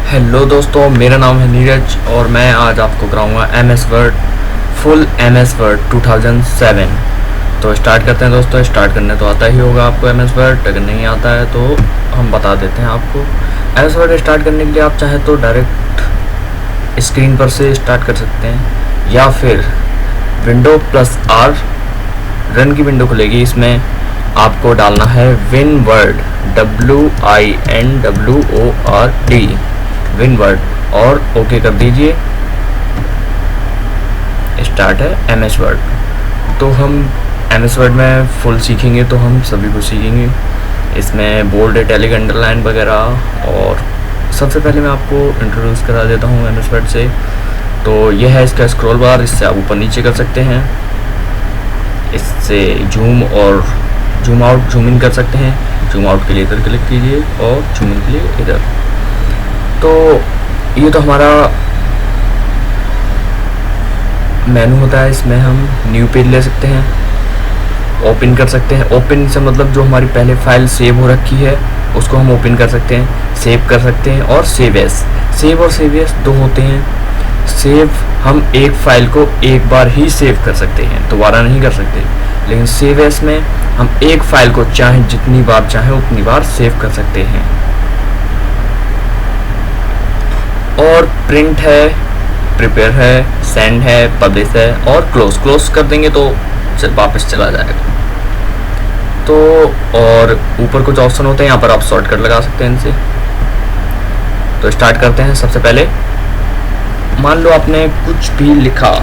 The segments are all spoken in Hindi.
हेलो दोस्तों, मेरा नाम है नीरज और मैं आज आपको कराऊंगा MS word full MS word 2007। तो स्टार्ट करते हैं दोस्तों। स्टार्ट करने तो आता ही होगा आपको एमएस वर्ड, अगर नहीं आता है तो हम बता देते हैं आपको। एमएस वर्ड स्टार्ट करने के लिए आप चाहे तो डायरेक्ट स्क्रीन पर से स्टार्ट कर सकते हैं या फिर विंडो प्लस आर रन की विंडो खुलेगी, इसमें आपको डालना है विनवर्ड WINWORD विनवर्ड और ओके कर दीजिए। स्टार्ट है एमएस वर्ड। तो हम एमएस वर्ड में फुल सीखेंगे तो हम सभी को सीखेंगे। इसमें बोल्ड इटैलिक अंडरलाइन वगैरह। और सबसे पहले मैं आपको इंट्रोड्यूस करा देता हूँ एमएस वर्ड से। तो यह है इसका स्क्रॉल बार, इससे आप ऊपर नीचे कर सकते हैं। इससे जूम और जूम आउट जूम इन कर सकते हैं। जूम आउट के लिए इधर क्लिक कीजिए और जूम इन के लिए इधर। तो ये तो हमारा मेनू होता है, इसमें हम न्यू पेज ले सकते हैं, ओपन कर सकते हैं। ओपन से मतलब जो हमारी पहले फाइल सेव हो रखी है उसको हम ओपन कर सकते हैं, सेव कर सकते हैं। और सेव एज, सेव और सेव एज दो होते हैं। सेव हम एक फाइल को एक बार ही सेव कर सकते हैं, दोबारा नहीं कर सकते। लेकिन सेव एज में हम एक फाइल को चाहे जितनी बार चाहे उतनी बार सेव कर सकते हैं। और प्रिंट है, प्रिपेयर है, सेंड है, पब्लिश है और क्लोज कर देंगे तो वापस चला जाएगा। तो और ऊपर कुछ ऑप्शन होते हैं, यहाँ पर आप शॉर्टकट लगा सकते हैं इनसे। तो स्टार्ट करते हैं। सबसे पहले मान लो आपने कुछ भी लिखा,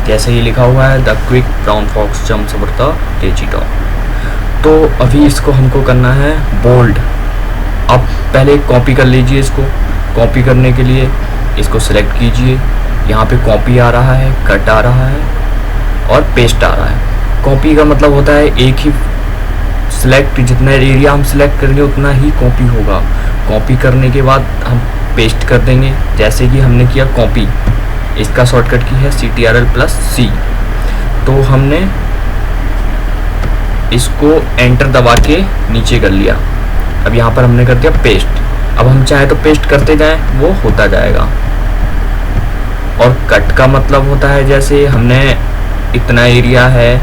जैसे ही लिखा हुआ है the quick brown fox jumps over the daisy dog. तो अभी इसको हमको करना है बोल्ड। आप पहले कॉपी कर लीजिए इसको। कॉपी करने के लिए इसको सिलेक्ट कीजिए। यहाँ पे कॉपी आ रहा है, कट आ रहा है और पेस्ट आ रहा है। कॉपी का मतलब होता है एक ही सिलेक्ट, जितना एरिया हम सिलेक्ट करेंगे उतना ही कॉपी होगा। कॉपी करने के बाद हम पेस्ट कर देंगे, जैसे कि हमने किया कॉपी। इसका शॉर्टकट की है CTRL+C। तो हमने इसको एंटर दबा के नीचे कर लिया। अब यहाँ पर हमने कर दिया पेस्ट। अब हम चाहे तो पेस्ट करते जाएं, वो होता जाएगा। और कट का मतलब होता है जैसे हमने इतना एरिया है,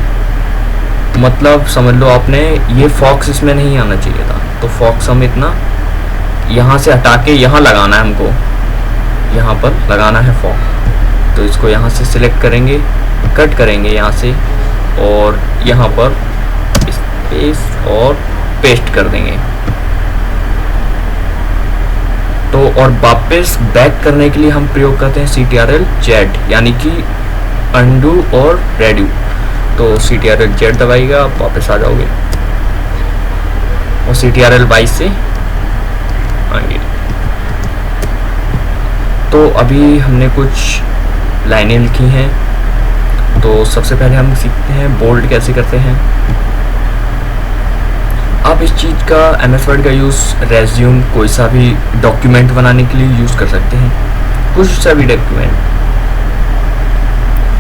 मतलब समझ लो आपने ये फॉक्स इसमें नहीं आना चाहिए था, तो फॉक्स हम इतना यहाँ से हटा के यहाँ लगाना है हमको। यहाँ पर लगाना है फॉक्स। तो इसको यहाँ से सिलेक्ट करेंगे, कट करेंगे यहाँ से और यहाँ पर स्पेस और पेस्ट कर देंगे। तो और वापस बैक करने के लिए हम प्रयोग करते हैं CTRL-Z, यानी कि अंडू और रेडू। तो CTRL-Z दबाइएगा, आप वापस आ जाओगे और CTRL-Y से आएंगे। तो अभी हमने कुछ लाइनें लिखी हैं। तो सबसे पहले हम सीखते हैं बोल्ड कैसे करते हैं। आप इस चीज़ का एमएस वर्ड का यूज़ रेज्यूम, कोई सा भी डॉक्यूमेंट बनाने के लिए यूज़ कर सकते हैं, कुछ सा भी डॉक्यूमेंट।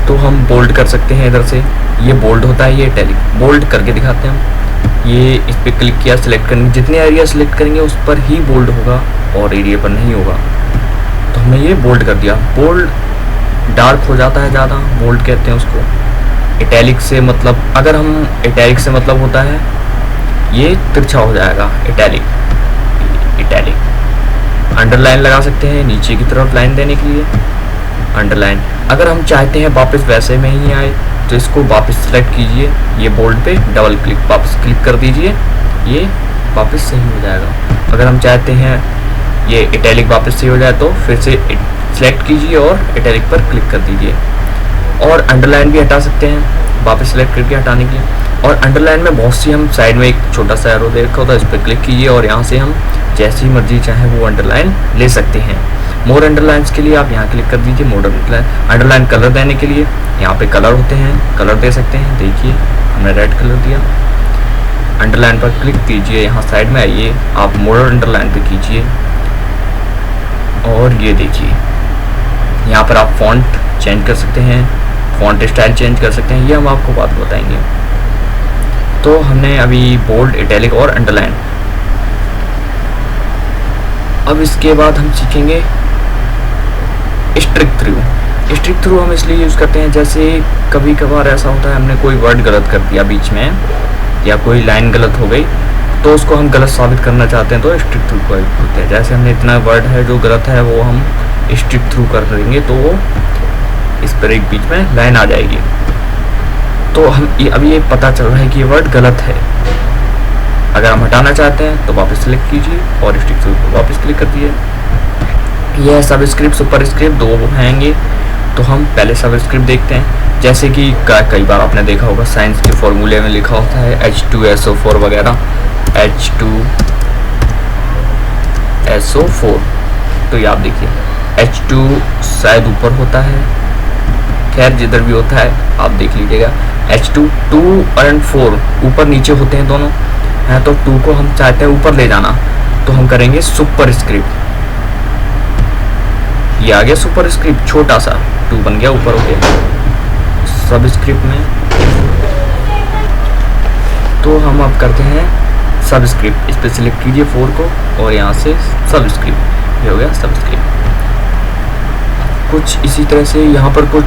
तो हम बोल्ड कर सकते हैं इधर से। ये बोल्ड होता है, ये इटैलिक। बोल्ड करके दिखाते हैं हम। ये इस पर क्लिक किया, सिलेक्ट करेंगे, जितने एरिया सिलेक्ट करेंगे उस पर ही बोल्ड होगा और एरिया पर नहीं होगा। तो हमने ये बोल्ड कर दिया। बोल्ड डार्क हो जाता है ज़्यादा, बोल्ड कहते हैं उसको। इटैलिक से मतलब, अगर हम इटैलिक से मतलब होता है ये तिरछा हो जाएगा, इटैलिक। अंडरलाइन लगा सकते हैं नीचे की तरफ लाइन देने के लिए, अंडरलाइन। अगर हम चाहते हैं वापस वैसे में ही आए तो इसको वापस सेलेक्ट कीजिए, ये बोल्ड पे डबल क्लिक, वापस क्लिक कर दीजिए, ये वापस सही हो जाएगा। अगर हम चाहते हैं ये इटैलिक वापस सही हो जाए तो फिर से सेलेक्ट कीजिए और इटैलिक पर क्लिक कर दीजिए। और अंडरलाइन भी हटा सकते हैं वापस सेलेक्ट करके हटाने के लिए। और अंडरलाइन में बहुत सी, हम साइड में एक छोटा सा एरो देखा होता है, इस पर क्लिक कीजिए और यहाँ से हम जैसी मर्जी चाहे वो अंडरलाइन ले सकते हैं। मोर अंडरलाइंस के लिए आप यहाँ क्लिक कर दीजिए। मोर अंडरलाइन कलर देने के लिए यहाँ पे कलर होते हैं, कलर दे सकते हैं। देखिए हमने रेड कलर दिया। अंडरलाइन पर क्लिक कीजिए, यहाँ साइड में आइए, आप मोर अंडरलाइन पे कीजिए और ये देखिए यहाँ पर आप फॉन्ट चेंज कर सकते हैं, फॉन्ट स्टाइल चेंज कर सकते हैं। ये हम आपको बात बताएंगे। तो हमने अभी बोल्ड, इटैलिक और अंडरलाइन। अब इसके बाद हम सीखेंगे स्ट्रिक थ्रू। स्ट्रिक थ्रू हम इसलिए यूज़ करते हैं, जैसे कभी कभार ऐसा होता है हमने कोई वर्ड गलत कर दिया बीच में, या कोई लाइन गलत हो गई, तो उसको हम गलत साबित करना चाहते हैं तो स्ट्रिक थ्रू का यूज़ करते हैं। जैसे हमने इतना वर्ड है जो गलत है वो हम स्ट्रिक थ्रू कर देंगे तो वो इस पर एक बीच में लाइन आ जाएगी। तो हम अब ये पता चल रहा है कि ये वर्ड गलत है। अगर हम हटाना चाहते हैं तो वापस सेलेक्ट कीजिए और स्ट्रिक थ्रू को वापस क्लिक कर दिए। यह सबस्क्रिप्ट, सुपरस्क्रिप्ट दो हैंगे। तो हम पहले सबस्क्रिप्ट देखते हैं। जैसे कि कई बार आपने देखा होगा साइंस के फॉर्मूले में लिखा होता है H2SO4 वगैरह, H2SO4। तो ये आप देखिए H2 शायद ऊपर होता है, खैर जिधर भी होता है आप देख लीजिएगा। H2 2 और 4 ऊपर नीचे होते हैं दोनों हैं, तो 2 को हम चाहते हैं ऊपर ले जाना, तो हम करेंगे सुपरस्क्रिप्ट। ये आ गया सुपरस्क्रिप्ट, छोटा सा 2 बन गया ऊपर हो गया। सबस्क्रिप्ट में तो हम अब करते हैं सबस्क्रिप्ट। इस पर सिलेक्ट कीजिए 4 को और यहाँ से सबस्क्रिप्ट, ये हो गया सबस्क्रिप्ट। कुछ इसी तरह से यहाँ पर कुछ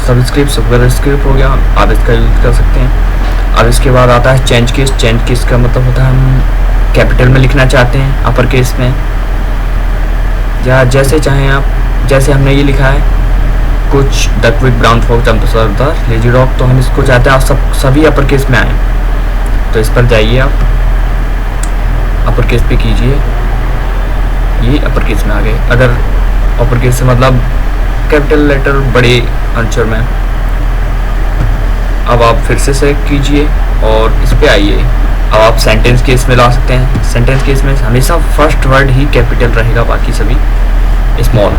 सबस्क्रिप्ट, सुपरस्क्रिप्ट हो गया, आप इसका यूज कर सकते हैं। अब इसके बाद आता है चेंज केस। चेंज केस का मतलब होता है हम कैपिटल में लिखना चाहते हैं, अपर केस में, या जैसे चाहें आप। जैसे हमने ये लिखा है कुछ the quick brown fox jumped over the lazy rock, तो हम इसको चाहते हैं आप सभी अपर केस में आए। तो इस पर जाइए, आप अपर केस पे कीजिए, ये अपर केस में आ गए। अगर अपर केस से मतलब कैपिटल लेटर बड़े अक्षर में। अब आप फिर से सेलेक्ट कीजिए और इस पे आइए। अब आप सेंटेंस केस में ला सकते हैं। सेंटेंस केस में हमेशा फर्स्ट वर्ड ही कैपिटल रहेगा, बाकी सभी स्मॉल।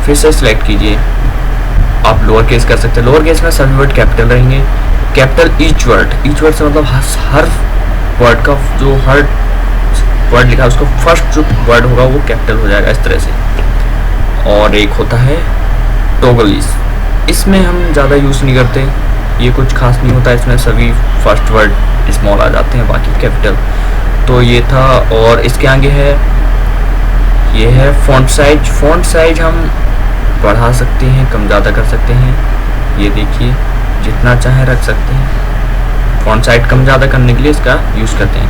फिर से सिलेक्ट कीजिए, आप लोअर केस कर सकते हैं। लोअर केस में सभी वर्ड कैपिटल रहेंगे। कैपिटल ईच वर्ड से मतलब हर वर्ड का जो हर वर्ड लिखा है उसको फर्स्ट जो वर्ड होगा वो कैपिटल हो जाएगा, इस तरह से। और एक होता है टॉगल, इसमें हम ज़्यादा यूज़ नहीं करते, ये कुछ खास नहीं होता, इसमें सभी फर्स्ट वर्ड स्मॉल आ जाते हैं, बाकी कैपिटल। तो ये था। और इसके आगे है, ये है फॉन्ट साइज। फॉन्ट साइज हम बढ़ा सकते हैं, कम ज़्यादा कर सकते हैं। ये देखिए जितना चाहे रख सकते हैं। फॉन्ट साइज कम ज़्यादा करने के लिए इसका यूज़ करते हैं।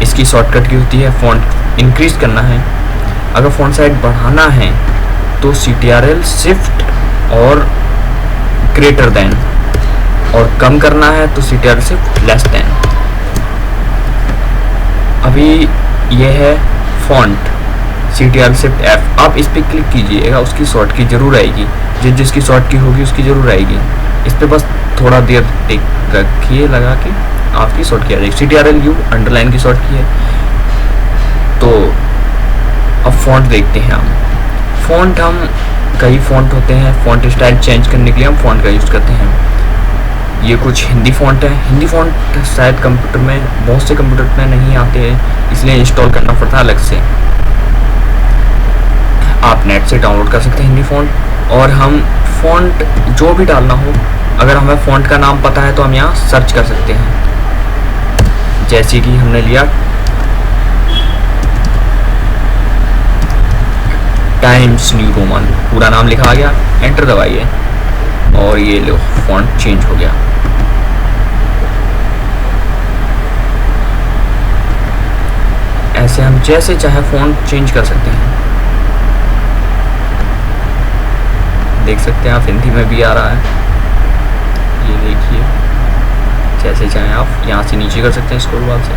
इसकी शॉर्टकट की होती है, फॉन्ट इंक्रीज करना है। अगर फॉन्ट साइज बढ़ाना है तो CTRL शिफ्ट और ग्रेटर देन, और कम करना है तो CTRL शिफ्ट लेस देन। अभी ये है फॉन्ट, CTRL शिफ्ट F। आप इस पर क्लिक कीजिएगा, उसकी शॉर्ट की जरूर आएगी, जिसकी शॉर्ट की होगी उसकी जरूर आएगी। इस पर बस थोड़ा देर रखिए लगा के, आपकी शॉर्ट की आ जाएगी। CTRL U अंडरलाइन की शॉर्ट की है। तो अब फॉन्ट देखते हैं हम। फॉन्ट हम कई फॉन्ट होते हैं, फॉन्ट स्टाइल चेंज करने के लिए हम फॉन्ट का यूज़ करते हैं। ये कुछ हिंदी फॉन्ट है। हिंदी फॉन्ट शायद कंप्यूटर में, बहुत से कंप्यूटर में नहीं आते हैं, इसलिए इंस्टॉल करना पड़ता है अलग से। आप नेट से डाउनलोड कर सकते हैं हिंदी फॉन्ट। और हम फॉन्ट जो भी डालना हो, अगर हमें फॉन्ट का नाम पता है तो हम यहाँ सर्च कर सकते हैं। जैसे कि हमने लिया टाइम्स न्यू रोमन, पूरा नाम लिखा आ गया, एंटर दबाइए और ये लो फॉन्ट चेंज हो गया। ऐसे हम जैसे चाहे फॉन्ट चेंज कर सकते हैं। देख सकते हैं आप हिंदी में भी आ रहा है, ये देखिए। जैसे चाहे आप यहाँ से नीचे कर सकते हैं स्क्रॉल बार से।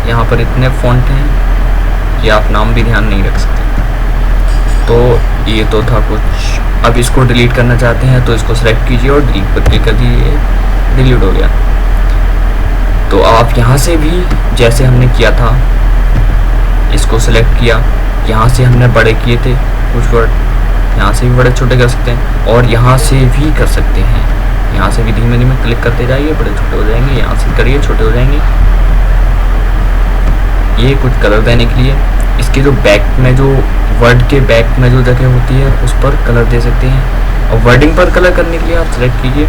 यहाँ पर इतने फॉन्ट हैं कि आप नाम भी ध्यान नहीं रख सकते। तो ये तो था कुछ। अब इसको डिलीट करना चाहते हैं तो इसको सेलेक्ट कीजिए और डिलीट पर क्लिक कर दीजिए, डिलीट हो गया। तो आप यहाँ से भी जैसे हमने किया था, इसको सिलेक्ट किया, यहाँ से हमने बड़े किए थे कुछ वर्ड, यहाँ से भी बड़े छोटे कर सकते हैं और यहाँ से भी कर सकते हैं। यहाँ से भी धीमे धीमे क्लिक करते जाइए, बड़े छोटे हो जाएंगे, यहाँ से करिए छोटे हो जाएंगे। ये कुछ कलर देने के लिए इसके जो बैक में, जो वर्ड के बैक में जो जगह होती है उस पर कलर दे सकते हैं। और वर्डिंग पर कलर करने के लिए आप सेलेक्ट कीजिए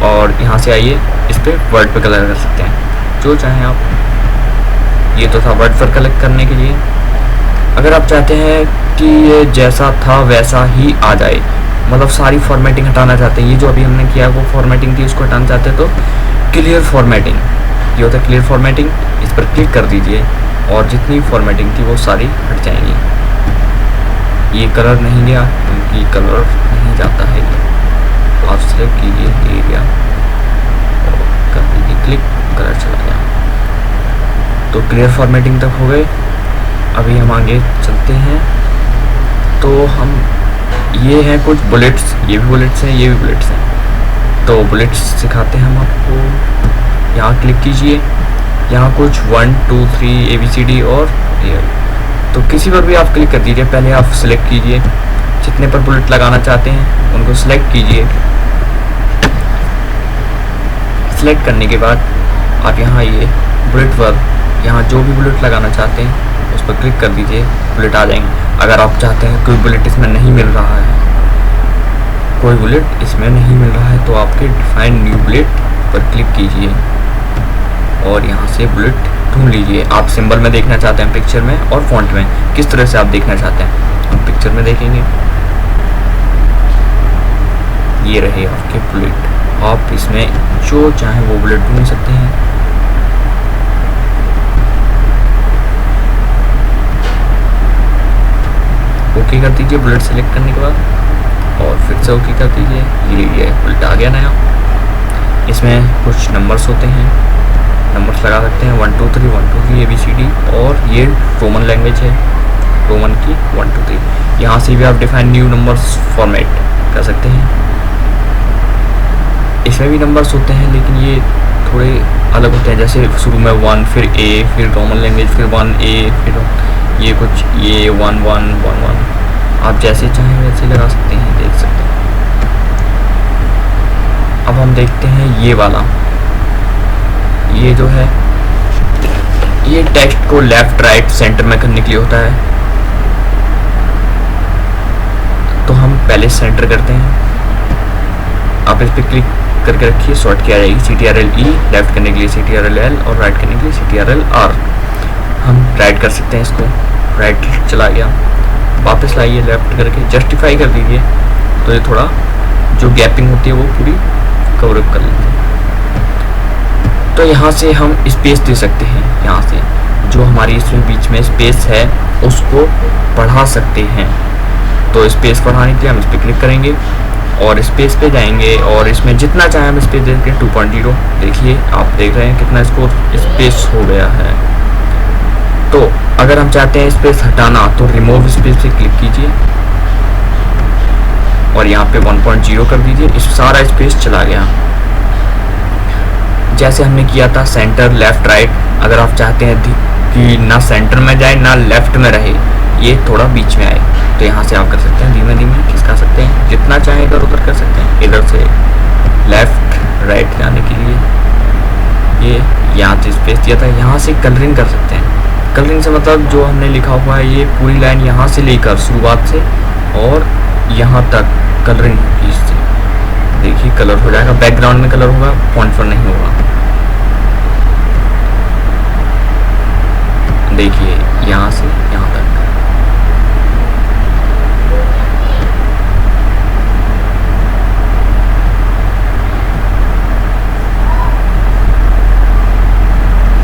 और यहाँ से आइए, इस पर वर्ड पर कलर कर सकते हैं जो चाहें आप। ये तो था वर्ड पर कलर करने के लिए। अगर आप चाहते हैं कि ये जैसा था वैसा ही आ जाए, मतलब सारी फॉर्मेटिंग हटाना चाहते हैं, ये जो अभी हमने किया वो फॉर्मेटिंग थी उसको हटाना चाहते हैं, तो क्लियर फॉर्मेटिंग, ये होता है क्लियर फॉर्मेटिंग, इस पर क्लिक कर दीजिए और जितनी फॉर्मेटिंग थी वो सारी हट जाएंगी। ये कलर नहीं गया क्योंकि कलर नहीं जाता है, ये आप सिलेक्ट कीजिए, ये गया और कर दीजिए क्लिक, कलर चला गया। तो क्लियर फॉर्मेटिंग तक हो गए। अभी हम आगे चलते हैं। तो हम, ये हैं कुछ बुलेट्स, ये भी बुलेट्स हैं, ये भी बुलेट्स हैं। तो बुलेट्स सिखाते हैं हम आपको। यहाँ क्लिक कीजिए, यहाँ कुछ 1 2 3 ABCD और ये, तो किसी पर भी आप क्लिक कर दीजिए। पहले आप सिलेक्ट कीजिए जितने पर बुलेट लगाना चाहते हैं उनको सिलेक्ट कीजिए। सिलेक्ट करने के बाद आप यहाँ ये बुलेट पर, यहाँ जो भी बुलेट लगाना चाहते हैं उस पर क्लिक कर दीजिए, बुलेट आ जाएंगे। अगर आप चाहते हैं कोई बुलेट इसमें नहीं मिल रहा है, कोई बुलेट इसमें नहीं मिल रहा है, तो आपके डिफाइन न्यू बुलेट पर क्लिक कीजिए और यहाँ से बुलेट ढूंढ लीजिए। आप सिंबल में देखना चाहते हैं, पिक्चर में और फॉन्ट में, किस तरह से आप देखना चाहते हैं हम पिक्चर में देखेंगे। ये रहे आपके बुलेट, आप इसमें जो चाहें वो बुलेट ढूंढ सकते हैं। ओके कर दीजिए बुलेट सेलेक्ट करने के बाद और फिर से ओके कर दीजिए। ये लीजिए बुलेट आ गया नया। इसमें कुछ नंबर्स होते हैं, नंबर्स लगा सकते हैं 1 2 3 1 2 3 ABCD, और ये रोमन लैंग्वेज है, रोमन की 1 2 3। यहाँ से भी आप डिफाइन न्यू नंबर्स फॉर्मेट कर सकते हैं। इसमें भी नंबर्स होते हैं लेकिन ये थोड़े अलग होते हैं, जैसे शुरू में 1, फिर A, फिर रोमन लैंग्वेज, फिर 1A, फिर ये कुछ ये 1 1 1 1। आप जैसे चाहें वैसे लगा सकते हैं, देख सकते हैं। अब हम देखते हैं ये वाला, ये जो है ये टेक्स्ट को लेफ्ट राइट सेंटर में करने के लिए होता है। तो हम पहले सेंटर करते हैं। आप इस पर क्लिक करके रखिए, शॉर्ट किया जाएगी CTRL-E, लेफ्ट करने के लिए CTRL-L और राइट करने के लिए CTRL-R। हम राइट कर सकते हैं इसको, राइट चला गया, वापस लाइए लेफ्ट करके, जस्टिफाई कर दीजिए तो ये थोड़ा जो गैपिंग होती है वो पूरी कवर अप कर लेते हैं। तो यहाँ से हम स्पेस दे सकते हैं, यहाँ से जो हमारी इसमें बीच में स्पेस है उसको बढ़ा सकते हैं। तो स्पेस बढ़ाने के लिए हम इस पर क्लिक करेंगे और स्पेस पे जाएंगे और इसमें जितना चाहे हम स्पेस देंगे 2.0। देखिए आप देख रहे हैं कितना इसको स्पेस हो गया है। तो अगर हम चाहते हैं स्पेस हटाना तो रिमूव स्पेस पे क्लिक कीजिए और यहाँ पे 1.0 कर दीजिए, इस सारा स्पेस चला गया। जैसे हमने किया था सेंटर लेफ्ट राइट, अगर आप चाहते हैं कि ना सेंटर में जाए ना लेफ्ट में रहे, ये थोड़ा बीच में आए, तो यहाँ से आप कर सकते हैं, धीमे धीमे खिसका सकते हैं, जितना चाहे इधर उधर कर सकते हैं। इधर से लेफ्ट राइट जाने के लिए ये यहाँ से स्पेस दिया था, यहाँ से कलरिंग कर सकते हैं। कलरिंग से मतलब जो हमने लिखा हुआ है ये पूरी लाइन यहाँ से लेकर शुरुआत से और यहाँ तक कलरिंग होगी इससे। देखिए कलर हो जाएगा, बैकग्राउंड में कलर होगा, फॉन्ट पर नहीं होगा। देखिए यहाँ से यहाँ तक।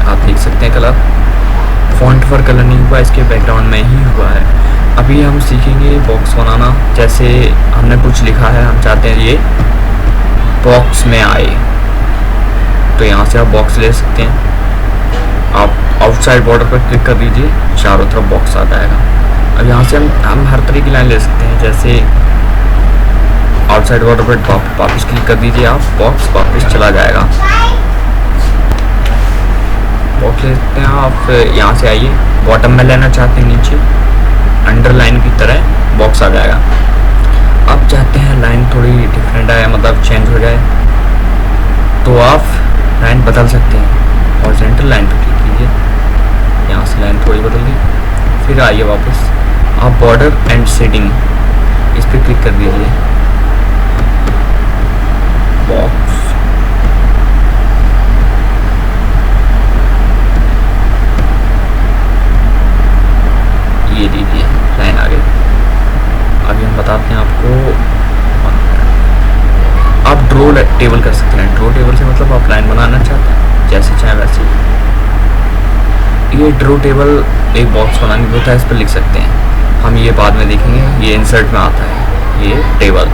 आप देख सकते हैं कलर, फॉन्ट पर कलर नहीं हुआ, इसके बैकग्राउंड में ही हुआ है। अभी हम सीखेंगे बॉक्स बनाना। जैसे हमने कुछ लिखा है, हम चाहते हैं ये बॉक्स में आए, तो यहाँ से आप बॉक्स ले सकते हैं। आप आउटसाइड बॉर्डर पर क्लिक कर दीजिए, चारों तरफ बॉक्स आ जाएगा। अब यहाँ से हम हर तरह की लाइन ले सकते हैं, जैसे आउटसाइड बॉर्डर पर वापस क्लिक कर दीजिए आप, बॉक्स वापस चला जाएगा। बॉक्स लेते हैं आप, यहाँ से आइए, बॉटम में लेना चाहते हैं नीचे अंडरलाइन की तरह बॉक्स आ जाएगा। आप चाहते हैं लाइन थोड़ी डिफरेंट आए, मतलब चेंज हो जाए, तो आप लाइन बदल सकते हैं। हॉरिजॉन्टल लाइन पर क्लिक कीजिए, यहाँ से लाइन थोड़ी बदल दी, फिर आइए वापस, आप बॉर्डर एंड शेडिंग इस पर क्लिक कर दीजिए, बॉक्स, ये दीजिए, लाइन आ गई। अभी हम बताते हैं आपको, आप ड्रो टेबल कर सकते हैं। ड्रो टेबल से मतलब आप लाइन बनाना चाहते हैं जैसे चाहे वैसे। ये ड्रो टेबल एक बॉक्स बनाने को होता है, इस पर लिख सकते हैं, हम ये बाद में देखेंगे, ये इंसर्ट में आता है, ये टेबल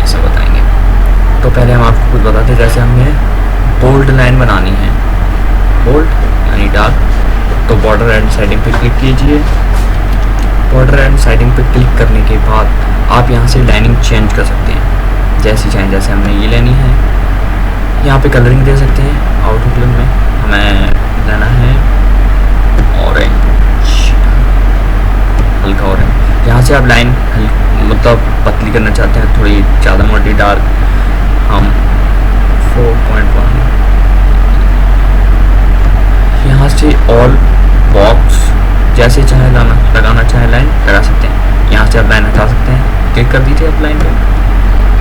इसे बताएंगे। तो पहले हम आपको कुछ बताते हैं, जैसे हमें बोल्ड लाइन बनानी है, बोल्ड यानी डार्क, तो बॉर्डर एंड साइडिंग पे क्लिक कीजिए। बॉर्डर एंड साइडिंग पे क्लिक करने के बाद आप यहाँ से लाइनिंग चेंज कर सकते हैं जैसी चाहें। जैसे हमने ये लेनी है, यहाँ पे कलरिंग दे सकते हैं। आउटलुक में हमें लेना है ऑरेंज, हल्का ऑरेंज। यहाँ से आप लाइन मतलब पतली करना चाहते हैं, थोड़ी ज़्यादा मोटी डार्क, हम 4.1। यहाँ से ऑल बॉक्स जैसे चाहे लगाना चाहे लाइन लगा सकते हैं। यहाँ से आप लाइन हटा सकते हैं, क्लिक कर दीजिए आप लाइन पे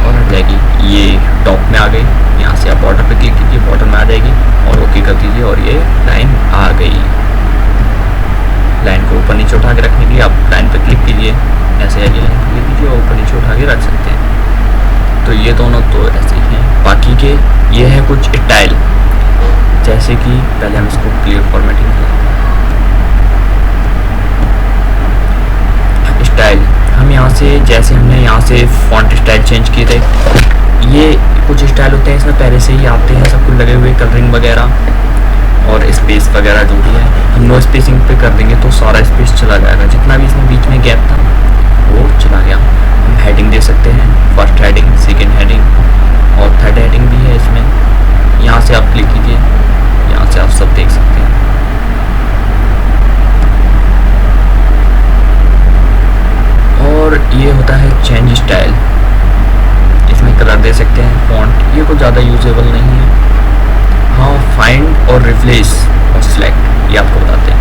और हट जाएगी, ये टॉप में आ गई। यहाँ से आप बॉर्डर पे क्लिक कीजिए, बॉर्डर में आ जाएगी और ओके कर दीजिए और ये लाइन आ गई। लाइन को ऊपर नीचे उठा के रखने के लिए आप लाइन पे क्लिक कीजिए, ऐसे आगे लाइन पे क्लिक कीजिए और ऊपर नीचे उठा के रख सकते हैं। तो ये दोनों तो ऐसे ही हैं। बाकी के ये है कुछ स्टाइल, जैसे कि पहले हम इसको क्लियर फॉर्मेटिंग करें। स्टाइल हम यहाँ से, जैसे हमने यहाँ से फॉन्ट स्टाइल चेंज किए थे, ये कुछ स्टाइल होते हैं इसमें पहले से ही आते हैं सब कुछ लगे हुए, कलरिंग वगैरह और स्पेस वगैरह जो भी है। हम नो स्पेसिंग पे कर देंगे तो सारा स्पेस चला जाएगा, जितना भी इसमें बीच में गैप था वो चला गया। हम हेडिंग दे सकते हैं, फर्स्ट हेडिंग, सेकेंड हेडिंग और थर्ड हेडिंग भी है इसमें। यहाँ से आप क्लिक कीजिए, यहाँ से आप सब देख सकते हैं। और ये होता है चेंज स्टाइल, इसमें कलर दे सकते हैं, फॉन्ट, ये कुछ ज़्यादा यूजेबल नहीं है। हाँ, फाइंड और रिप्लेस और सिलेक्ट, ये आपको बताते हैं।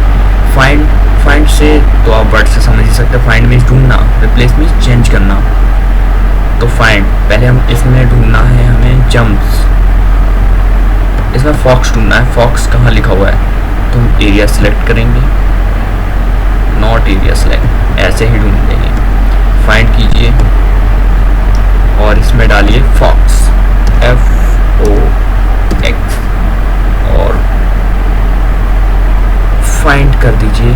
फाइंड से तो आप वर्ड से समझ ही सकते हैं, फाइंड मीन्स ढूंढना, रिप्लेस मीन्स चेंज करना। तो फाइंड, पहले हम इसमें ढूंढना है हमें जम्प्स, इसमें फॉक्स ढूंढना है। फॉक्स कहाँ लिखा हुआ है, तो हम एरिया सेलेक्ट करेंगे, नॉट एरिया सेलेक्ट, ऐसे ही ढूंढ देंगे। फाइंड कीजिए और इसमें डालिए फॉक्स, FOX और फाइंड कर दीजिए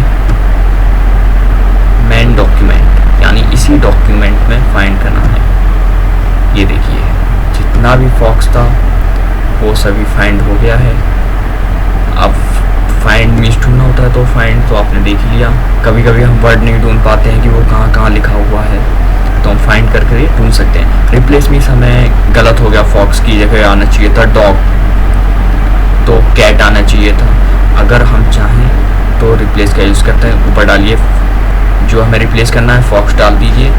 मेन डॉक्यूमेंट, यानी इसी डॉक्यूमेंट में फाइंड करना है। ये देखिए जितना भी फॉक्स था वो सभी फाइंड हो गया है। अब फाइंड मीन्स ढूंढना होता है, तो फाइंड तो आपने देख लिया। कभी कभी हम वर्ड नहीं ढूंढ पाते हैं कि वो कहाँ कहाँ लिखा हुआ है, तो हम फाइंड करके ये ढूंढ सकते हैं। रिप्लेस मीन्स हमें गलत हो गया, फॉक्स की जगह आना चाहिए था डॉग, तो कैट आना चाहिए था। अगर हम चाहें तो रिप्लेस का यूज़ करते हैं, ऊपर डालिए जो हमें रिप्लेस करना है, फॉक्स डाल दीजिए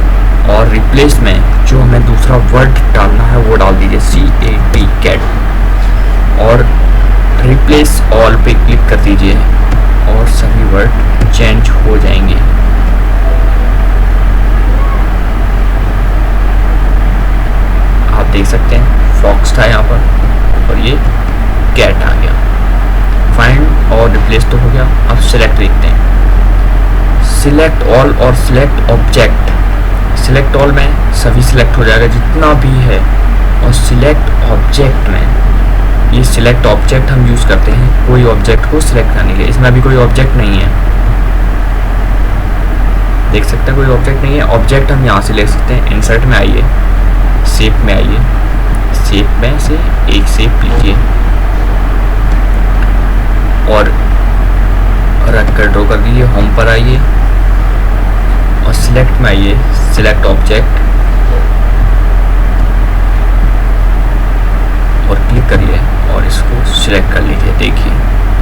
और रिप्लेस में जो हमें दूसरा वर्ड डालना है वो डाल दीजिए, CAT, कैट, और रिप्लेस ऑल पे क्लिक कर दीजिए और सभी वर्ड चेंज हो जाएंगे। आप देख सकते हैं फॉक्स था यहाँ पर और ये कैट आ गया। फाइंड और रिप्लेस तो हो गया। अब सिलेक्ट देखते हैं, सिलेक्ट ऑल और सिलेक्ट ऑब्जेक्ट। सिलेक्ट ऑल में सभी सिलेक्ट हो जाएगा जितना भी है, और सिलेक्ट ऑब्जेक्ट में, ये सिलेक्ट ऑब्जेक्ट हम यूज़ करते हैं कोई ऑब्जेक्ट को सिलेक्ट करने के लिए। इसमें अभी कोई ऑब्जेक्ट नहीं है, देख सकते हैं कोई ऑब्जेक्ट नहीं है। ऑब्जेक्ट हम यहाँ से ले सकते हैं, इंसर्ट में आइए, शेप में आइए, शेप में से एक शेप लीजिए और रख कर ड्रॉ कर दीजिए। होम पर आइए और सिलेक्ट में आइए, सिलेक्ट ऑब्जेक्ट क्लिक करिए और इसको सिलेक्ट कर लीजिए। देखिए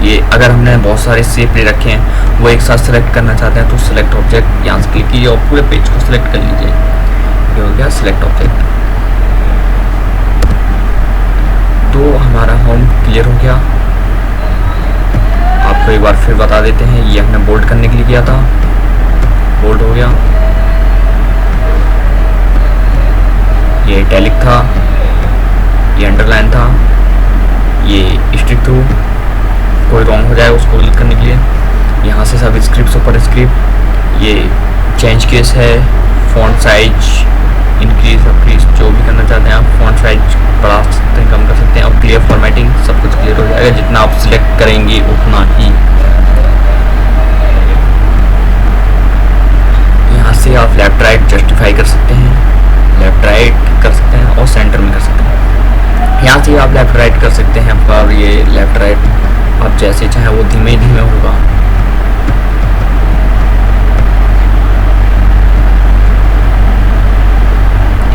ये अगर हमने बहुत सारे शेप ले रखे हैं वो एक साथ सेलेक्ट करना चाहते हैं तो सिलेक्ट ऑब्जेक्ट यहाँ से क्लिक कीजिए और पूरे पेज को सिलेक्ट कर लीजिए। ये हो गया सिलेक्ट ऑब्जेक्ट। तो हमारा होम क्लियर हो गया। आपको एक बार फिर बता देते हैं, ये हमने बोल्ड करने के लिए किया था, बोल्ड हो गया। ये इटैलिक था, ये अंडरलाइन था, ये स्ट्रिक थ्रू, कोई रॉन्ग हो जाए उसको क्लिक करने के लिए। यहाँ से सब स्क्रिप्ट सुपर स्क्रिप्ट, ये चेंज केस है, फॉन्ट साइज इंक्रीज अपक्रीज जो भी करना चाहते हैं आप, फॉन्ट साइज बढ़ा सकते हैं कम कर सकते हैं, और क्लियर फॉर्मेटिंग सब कुछ क्लियर हो जाएगा। जितना आप सिलेक्ट करेंगे उतना ही। यहाँ से आप लेफ्ट राइट जस्टिफाई कर सकते हैं, लेफ्ट राइट कर सकते हैं और सेंटर में कर सकते हैं। यहाँ से आप लेफ्ट राइट कर सकते हैं, पर ये लेफ्ट राइट आप जैसे चाहें वो धीमे धीमे होगा।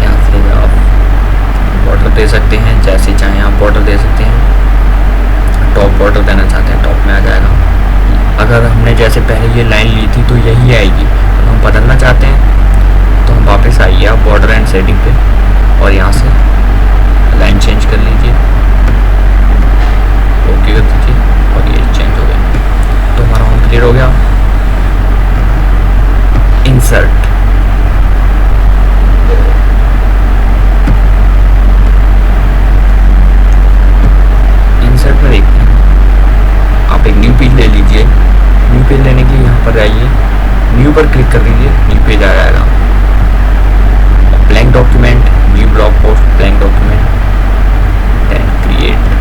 यहाँ से आप बॉर्डर दे सकते हैं, जैसे चाहें आप बॉर्डर दे सकते हैं। टॉप बॉर्डर देना चाहते हैं टॉप में आ जाएगा। अगर हमने जैसे पहले ये लाइन ली थी तो यही आएगी। अगर हम बदलना चाहते हैं तो हम वापस आइए आप बॉर्डर एंड सेटिंग पे और यहाँ से लाइन चेंज कर लीजिए, ओके कर दीजिए और ये चेंज हो गया। तो हमारा होम क्लियर हो गया। इंसर्ट, इंसर्ट में देखते हैं, आप एक न्यू पेज ले लीजिए। न्यू पेज लेने के लिए यहाँ पर आइए, न्यू पर क्लिक कर दीजिए, न्यू पेज आ जाएगा। Blank document, new blog post, blank document, then create.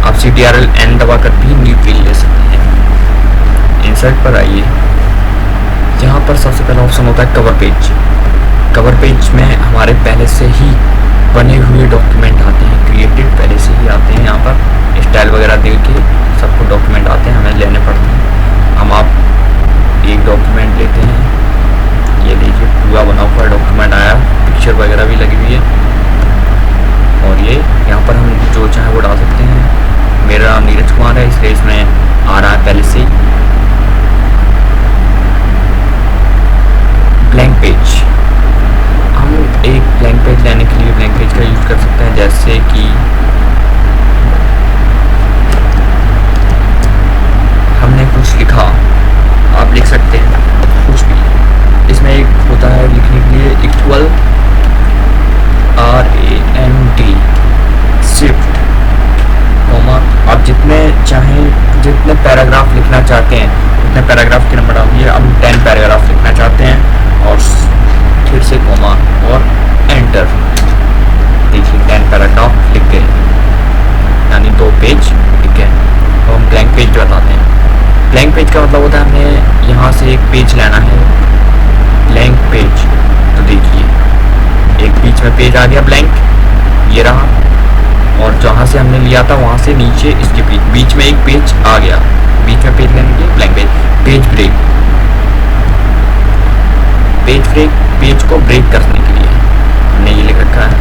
आप CTRL N दबा कर भी न्यू पेज ले सकते हैं। इंसर्ट पर आइए, यहाँ पर सबसे पहला ऑप्शन होता है कवर पेज। कवर पेज में हमारे पहले से ही बने हुए डॉक्यूमेंट आते हैं, क्रिएटेड पहले से ही आते हैं। यहाँ पर स्टाइल वगैरह दे के सबको डॉक्यूमेंट आते हैं, हमें लेने पड़ते हैं। हम आप एक डॉक्यूमेंट लेते हैं, ये देखिए पूरा बना हुआ डॉक्यूमेंट आया, पिक्चर वगैरह भी लगी हुई है। और ये यहाँ पर हम जो चाहे वो डाल सकते हैं। मेरा नाम नीरज कुमार है इसलिए इसमें आ रहा है पहले से ही। ब्लैंक पेज, हम एक ब्लैंक पेज लेने के लिए ब्लैंक पेज का यूज़ कर सकते हैं। जैसे कि हमने कुछ लिखा, आप लिख सकते हैं कुछ भी। इसमें एक होता है लिखने के लिए इक्वल RAND शिफ्ट कॉमा। आप जितने चाहें जितने पैराग्राफ लिखना चाहते हैं उतने पैराग्राफ के नंबर डालिए। अब 10 पैराग्राफ लिखना चाहते हैं और फिर से कॉमा और एंटर। देखिए 10 पैराग्राफ लिख गए, यानी 2 पेज लिख गए। तो हम ब्लैंक पेज बताते हैं। ब्लैंक पेज का मतलब होता है हमें यहाँ से एक पेज लेना है, ब्लैंक पेज। तो देखिए एक बीच में पेज आ गया ब्लैंक, ये रहा, और जहाँ से हमने लिया था वहाँ से नीचे इसके बीच में एक पेज आ गया। बीच में पेज लेने के लिए blank page. Page break, page break, page को ब्रेक करने के लिए हमने ये लिख रखा है।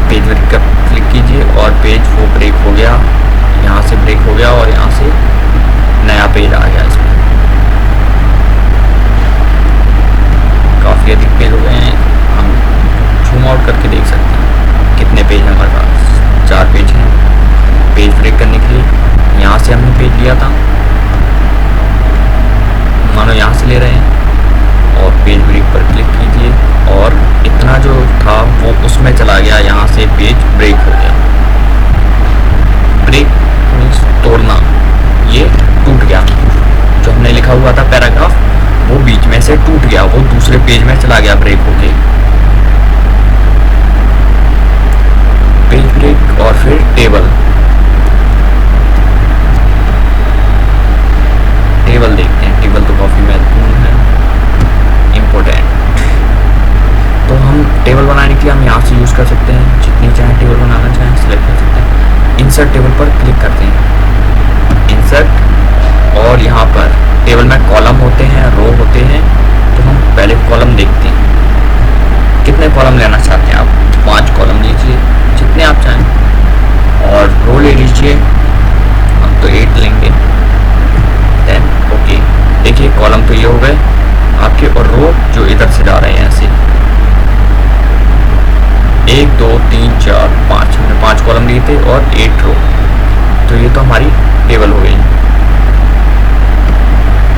पेज ब्रेक का क्लिक कीजिए और पेज वो ब्रेक हो गया, यहाँ से ब्रेक हो गया और यहाँ से नया पेज आ गया। इसमें काफ़ी अधिक पेज हो गए हैं, हम जूम आउट करके देख सकते हैं कितने पेज हैं हमारे पास। 4 पेज हैं। पेज ब्रेक करने के लिए यहाँ से हमने पेज लिया था, मानो यहाँ से ले रहे हैं, और पेज ब्रेक पर क्लिक कीजिए और इतना जो था वो उसमें चला गया, यहाँ से पेज ब्रेक हो गया। ब्रेक मीन्स तोड़ना, ये टूट गया। जो हमने लिखा हुआ था पैराग्राफ वो बीच में से टूट गया, वो दूसरे पेज में चला गया ब्रेक होके। पेज ब्रेक और फिर टेबल। टेबल देखते हैं, टेबल तो काफ़ी महत्वपूर्ण है, इम्पोर्टेंट। तो हम टेबल बनाने के लिए हम यहाँ से यूज़ कर सकते हैं, जितनी चाहे टेबल बनाना चाहें सिलेक्ट कर सकते हैं। इंसर्ट टेबल पर क्लिक करते हैं, इंसर्ट, और यहाँ पर टेबल में कॉलम होते हैं, रो होते हैं। तो हम पहले कॉलम देखते हैं, कितने कॉलम लेना चाहते हैं आप। 5 कॉलम लीजिए, जितने जितने आप चाहें, और रो ले लीजिए। हम तो 8 लेंगे। देन ओके, देखिए कॉलम तो ये हो गए आपके, और रो जो इधर से जा रहे हैं ऐसे 1 2 3 4 5, हमने 5 कॉलम लिए थे और 8 रो। तो ये तो हमारी टेबल हो गई।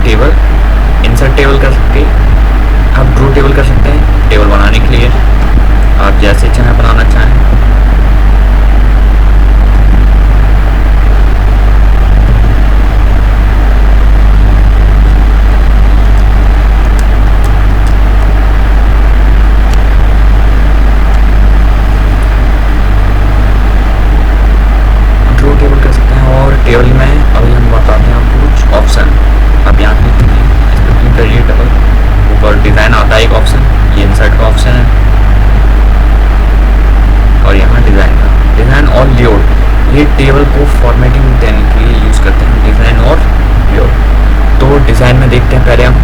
टेबल इंसर्ट टेबल कर सकते हैं, आप ड्रू टेबल कर सकते हैं। टेबल बनाने के लिए आप जैसे चाहें बनाना चाहें। ड्रू टेबल कर सकते हैं। और टेबल में अभी हम बताते हैं आपको कुछ ऑप्शन। अब यहाँ पे क्लिक करिए टेबल, ऊपर डिज़ाइन आता है एक ऑप्शन, ये इंसर्ट का ऑप्शन है, और यहाँ डिज़ाइन और लेआउट, ये टेबल को फॉर्मेटिंग देने के लिए यूज़ करते हैं डिज़ाइन और लेआउट। तो डिज़ाइन में देखते हैं पहले हम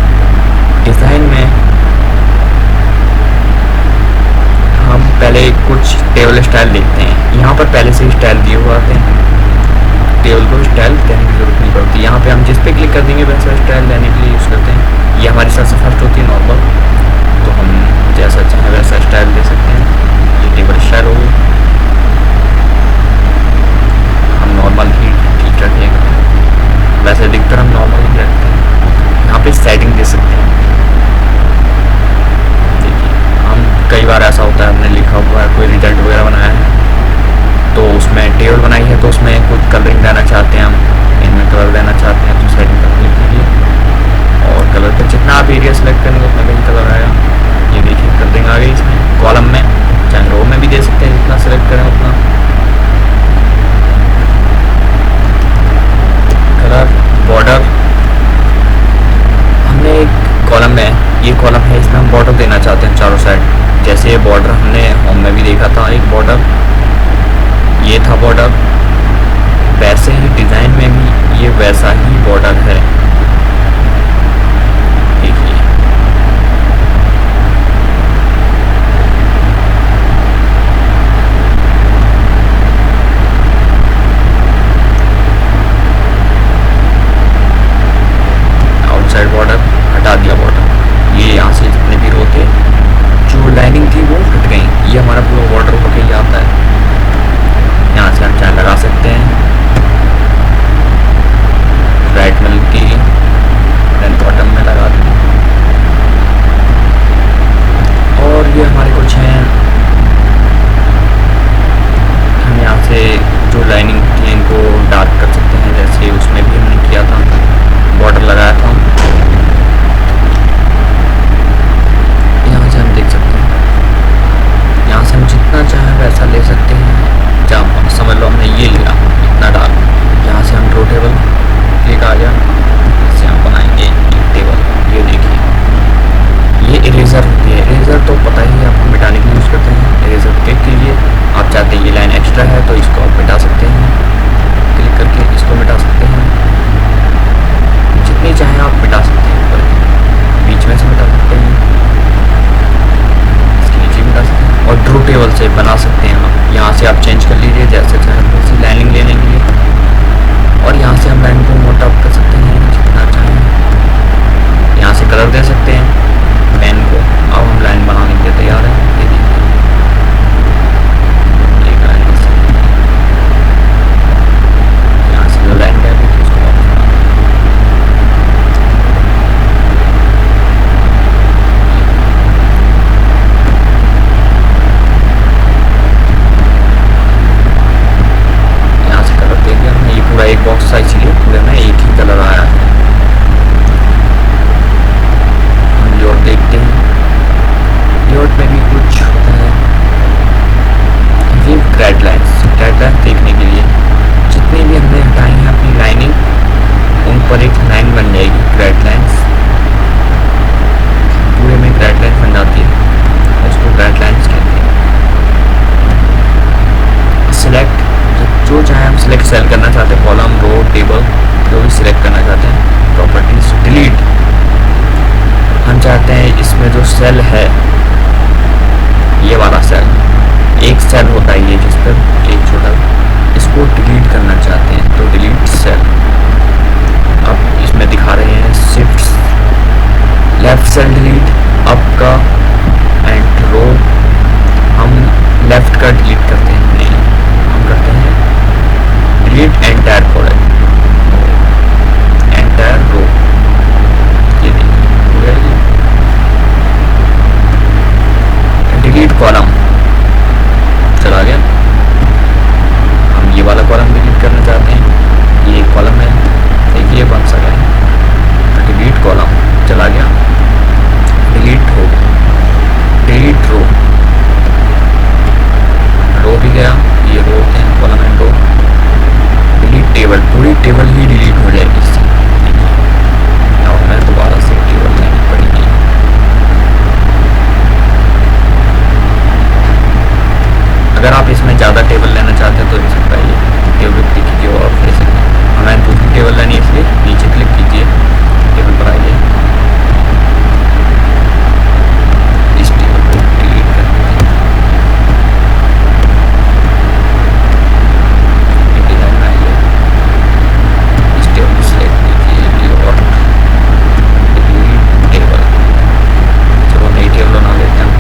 पहले कुछ टेबल स्टाइल देखते हैं। यहाँ पर पहले से ही स्टाइल दिए हुए आते हैं, टेबल को स्टाइल देने की जरूरत नहीं पड़ती। यहाँ पे हम जिस पे क्लिक कर देंगे वैसा स्टाइल देने के लिए यूज़ करते हैं। ये हमारी सबसे फर्स्ट होती है नॉर्मल, तो हम जैसा चाहें वैसा स्टाइल दे सकते हैं। ये टेबल स्टाइल होगी, हम नॉर्मल ही ठीक रखेंगे, वैसे दिखकर हम नॉर्मल ही रखते हैं। यहाँ पे सेटिंग दे सकते हैं। देखिए हम कई बार ऐसा होता है, हमने लिखा हुआ है कोई रिजल्ट वगैरह बनाया है, तो उसमें टेबल बनाई है, तो उसमें कुछ कलरिंग देना चाहते हैं, हम इनमें कलर देना चाहते हैं, तो सेटिंग कर क्लिक कीजिए और कलर पर जितना आप एरिया सेलेक्ट करेंगे उतना कहीं कलर आएगा। ये देखिए कलरिंग आ गई इसमें। कॉलम में चाहे रो में भी दे सकते हैं, जितना सेलेक्ट करें उतना कलर। बॉर्डर हमने एक कॉलम में, ये कॉलम है, इसमें हम बॉर्डर देना चाहते हैं चारों साइड। जैसे ये बॉर्डर हमने होम में भी देखा था, एक बॉर्डर ये था बॉर्डर, वैसे ही डिज़ाइन में भी ये वैसा ही बॉर्डर है। देखिए आउटसाइड बॉर्डर हटा दिया बॉर्डर। ये यहाँ से जितने भी रो थे, जो लाइनिंग थी वो हट गई। ये हमारा पूरा बॉर्डर होकर ये आता है। यहाँ से हम चाहे लगा सकते हैं राइट मिल की, देन बॉटम में लगा दें। और ये हमारे कुछ हैं, हम यहाँ से जो लाइनिंग थी इनको डार्क कर सकते हैं, जैसे उसमें भी हमने किया था, बॉर्डर लगाया था। यहाँ से हम देख सकते हैं, यहाँ से हम जितना चाहें वैसा ले सकते हैं। जहाँ समझ लो हमने ये लिया इतना डाल, यहाँ से हम ड्रो टेबल क्लिक आ गया, इससे हम बनाएंगे एक टेबल। ये देखिए ये इरेजर होती है। इरेजर तो पता ही है आपको, मिटाने के लिए यूज़ करते हैं। इरेजर क्लिक कीजिए, आप चाहते हैं ये लाइन एक्स्ट्रा है तो इसको आप मिटा सकते हैं, क्लिक करके इसको मिटा सकते हैं। जितनी चाहें आप मिटा सकते हैं, ऊपर बीच में से मिटा सकते हैं, इसके नीचे मिटा सकते हैं, और ड्रू टेबल से बना सकते हैं। आप यहाँ से आप चेंज कर लीजिए जैसे चाहें वैसी लाइनिंग लेने के लिए, और यहाँ से हम लाइन को मोटा कर सकते हैं जितना चाहें। यहाँ से कलर दे सकते हैं पेन को। अब हम लाइन बनाने के लिए तैयार है। एक लाइन यहाँ से जो लाइन है उसको यहाँ से कलर दे दिया हमने। ये पूरा एक बॉक्स था, इसलिए पूरे में एक ही कलर आया है। और देखते हैं लेआउट में भी कुछ होता है, गाइडलाइंस देखने के लिए जितनी भी हमने हटाई हैं अपनी लाइनिंग, उन पर एक लाइन बन जाएगी गाइडलाइंस। पूरे में गाइडलाइंस बन जाती है, उसको गाइडलाइंस कहते हैं। सिलेक्ट जो चाहे हम सिलेक्ट सेल करना चाहते हैं, कॉलम रो टेबल जो भी सिलेक्ट करना चाहते हैं। प्रॉपर्टीज डिलीट, हम चाहते हैं इसमें जो सेल है ये वाला सेल एक सेल होता है ये जिस पर एक छोटा, इसको डिलीट करना चाहते हैं तो डिलीट सेल। अब इसमें दिखा रहे हैं shift left cell delete, up का एंड रो हम लेफ्ट का डिलीट करते हैं, नहीं हम करते हैं delete entire column, entire row. ये देखिए डिलीट कॉलम चला गया। हम ये वाला कॉलम डिलीट करना चाहते हैं, ये कॉलम है देखिए बन सका है, तो डिलीट कॉलम चला गया, डिलीट रो, डिलीट रो, रो भी गया, ये रो होते हैं column and row. Delete table, पूरी टेबल ही डिलीट हो जाएगी इससे। और हमें दोबारा से टेबल लेनी पड़ेगी। अगर आप इसमें ज़्यादा टेबल लेना चाहते हैं तो ले सकता है, ये टेबल क्लिक कीजिए और फिर से हमें दूसरी टेबल लेनी है, इसलिए नीचे क्लिक कीजिए, टेबल पर आइए, इस टेबल को डिलीट कर दीजिए। डिजाइन में आइए, इस टेबल को सिलेक्ट कीजिए और डिलीट टेबल। चलो नई टेबल बना लेते हैं।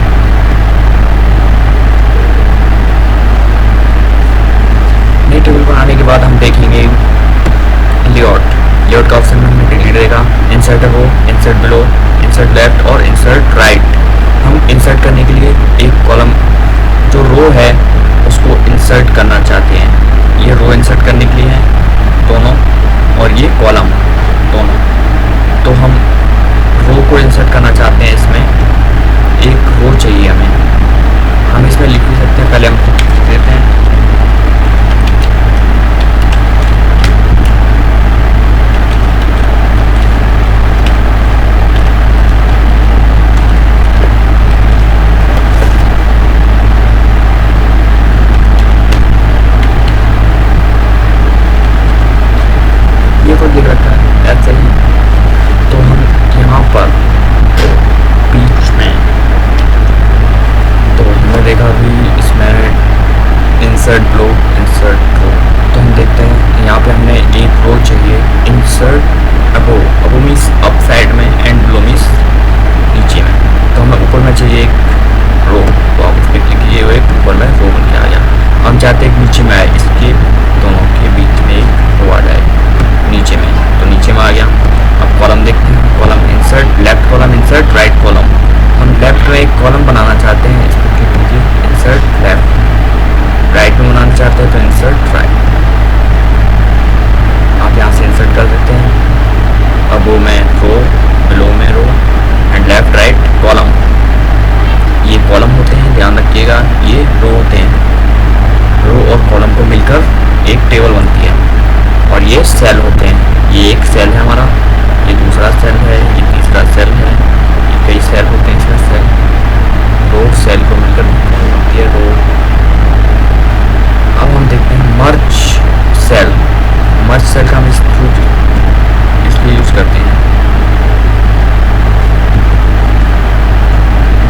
नई टेबल बनाने के बाद हम देखेंगे लेआउट, लेआउट का ऑप्शन में हमें डिलीट देगा, insert row, insert below, insert left और इंसर्ट राइट। हम इंसर्ट करने के लिए एक कॉलम जो रो है उसको इंसर्ट करना चाहते हैं, ये रो इंसर्ट करने के लिए है दोनों, और ये कॉलम दोनों। तो हम रो को इंसर्ट करना चाहते हैं, इसमें एक रो चाहिए हमें, हम इसमें लिख भी सकते हैं, पहले हम देते हैं इंसर्ट ब्लो, इंसर्ट रो। तो हम देखते हैं यहाँ पे हमने एक रो चाहिए, इंसर्ट अबो, अबो मीन्स अप साइड में एंड ब्लो मीन्स नीचे में, तो हमें ऊपर में चाहिए एक रो, तो आप उस पर क्लिक कीजिए, वो एक ऊपर में रो बन के आ जाए। हम चाहते हैं नीचे में आए, इसके दोनों के बीच में एक रो आ जाए नीचे में, तो नीचे में आ गया। अब कॉलम देखते हैं, column insert left column, insert right column. हम लेफ्ट में एक कॉलम बनाना चाहते हैं, इस पर क्लिक कीजिए, इंसर्ट लेफ्ट, राइट में बनाना चाहते हैं तो इंसर्ट राइट, आप यहाँ से इंसर्ट कर सकते हैं। अब वो में रो, बिलो में row and left right column, ये कॉलम होते हैं, ध्यान रखिएगा, ये रो होते हैं। रो और कॉलम को मिलकर एक टेबल बनती है, और ये सेल होते हैं, ये एक सेल है हमारा, ये दूसरा सेल है, ये तीसरा सेल है, ये कई सेल होते हैं इसमें सेल, रो सेल को मिलकर बनती है रो। अब हम देखते हैं मर्ज सेल, मर्ज सेल का हम इसलिए यूज़ करते हैं,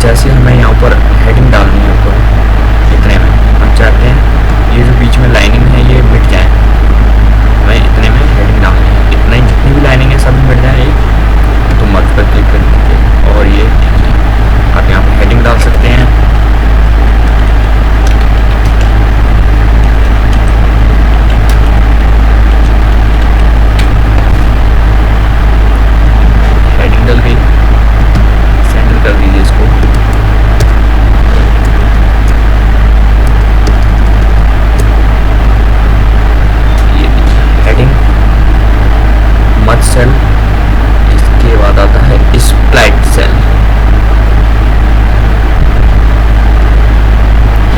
जैसे हमें यहाँ पर हेडिंग डालनी है ऊपर, इतने में हम चाहते हैं ये जो बीच में लाइनिंग है ये मिट जाए, हमें इतने में हेडिंग डालनी है, इतना ही जितनी भी लाइनिंग है सभी मिट जाए, तो मर्ज पर क्लिक कर दीजिए और ये आप यहाँ पर हेडिंग डाल सकते हैं। डल गई, सेंटर कर दीजिए इसको। ये हेडिंग मर्ज सेल, इसके बाद आता है स्प्लिट सेल।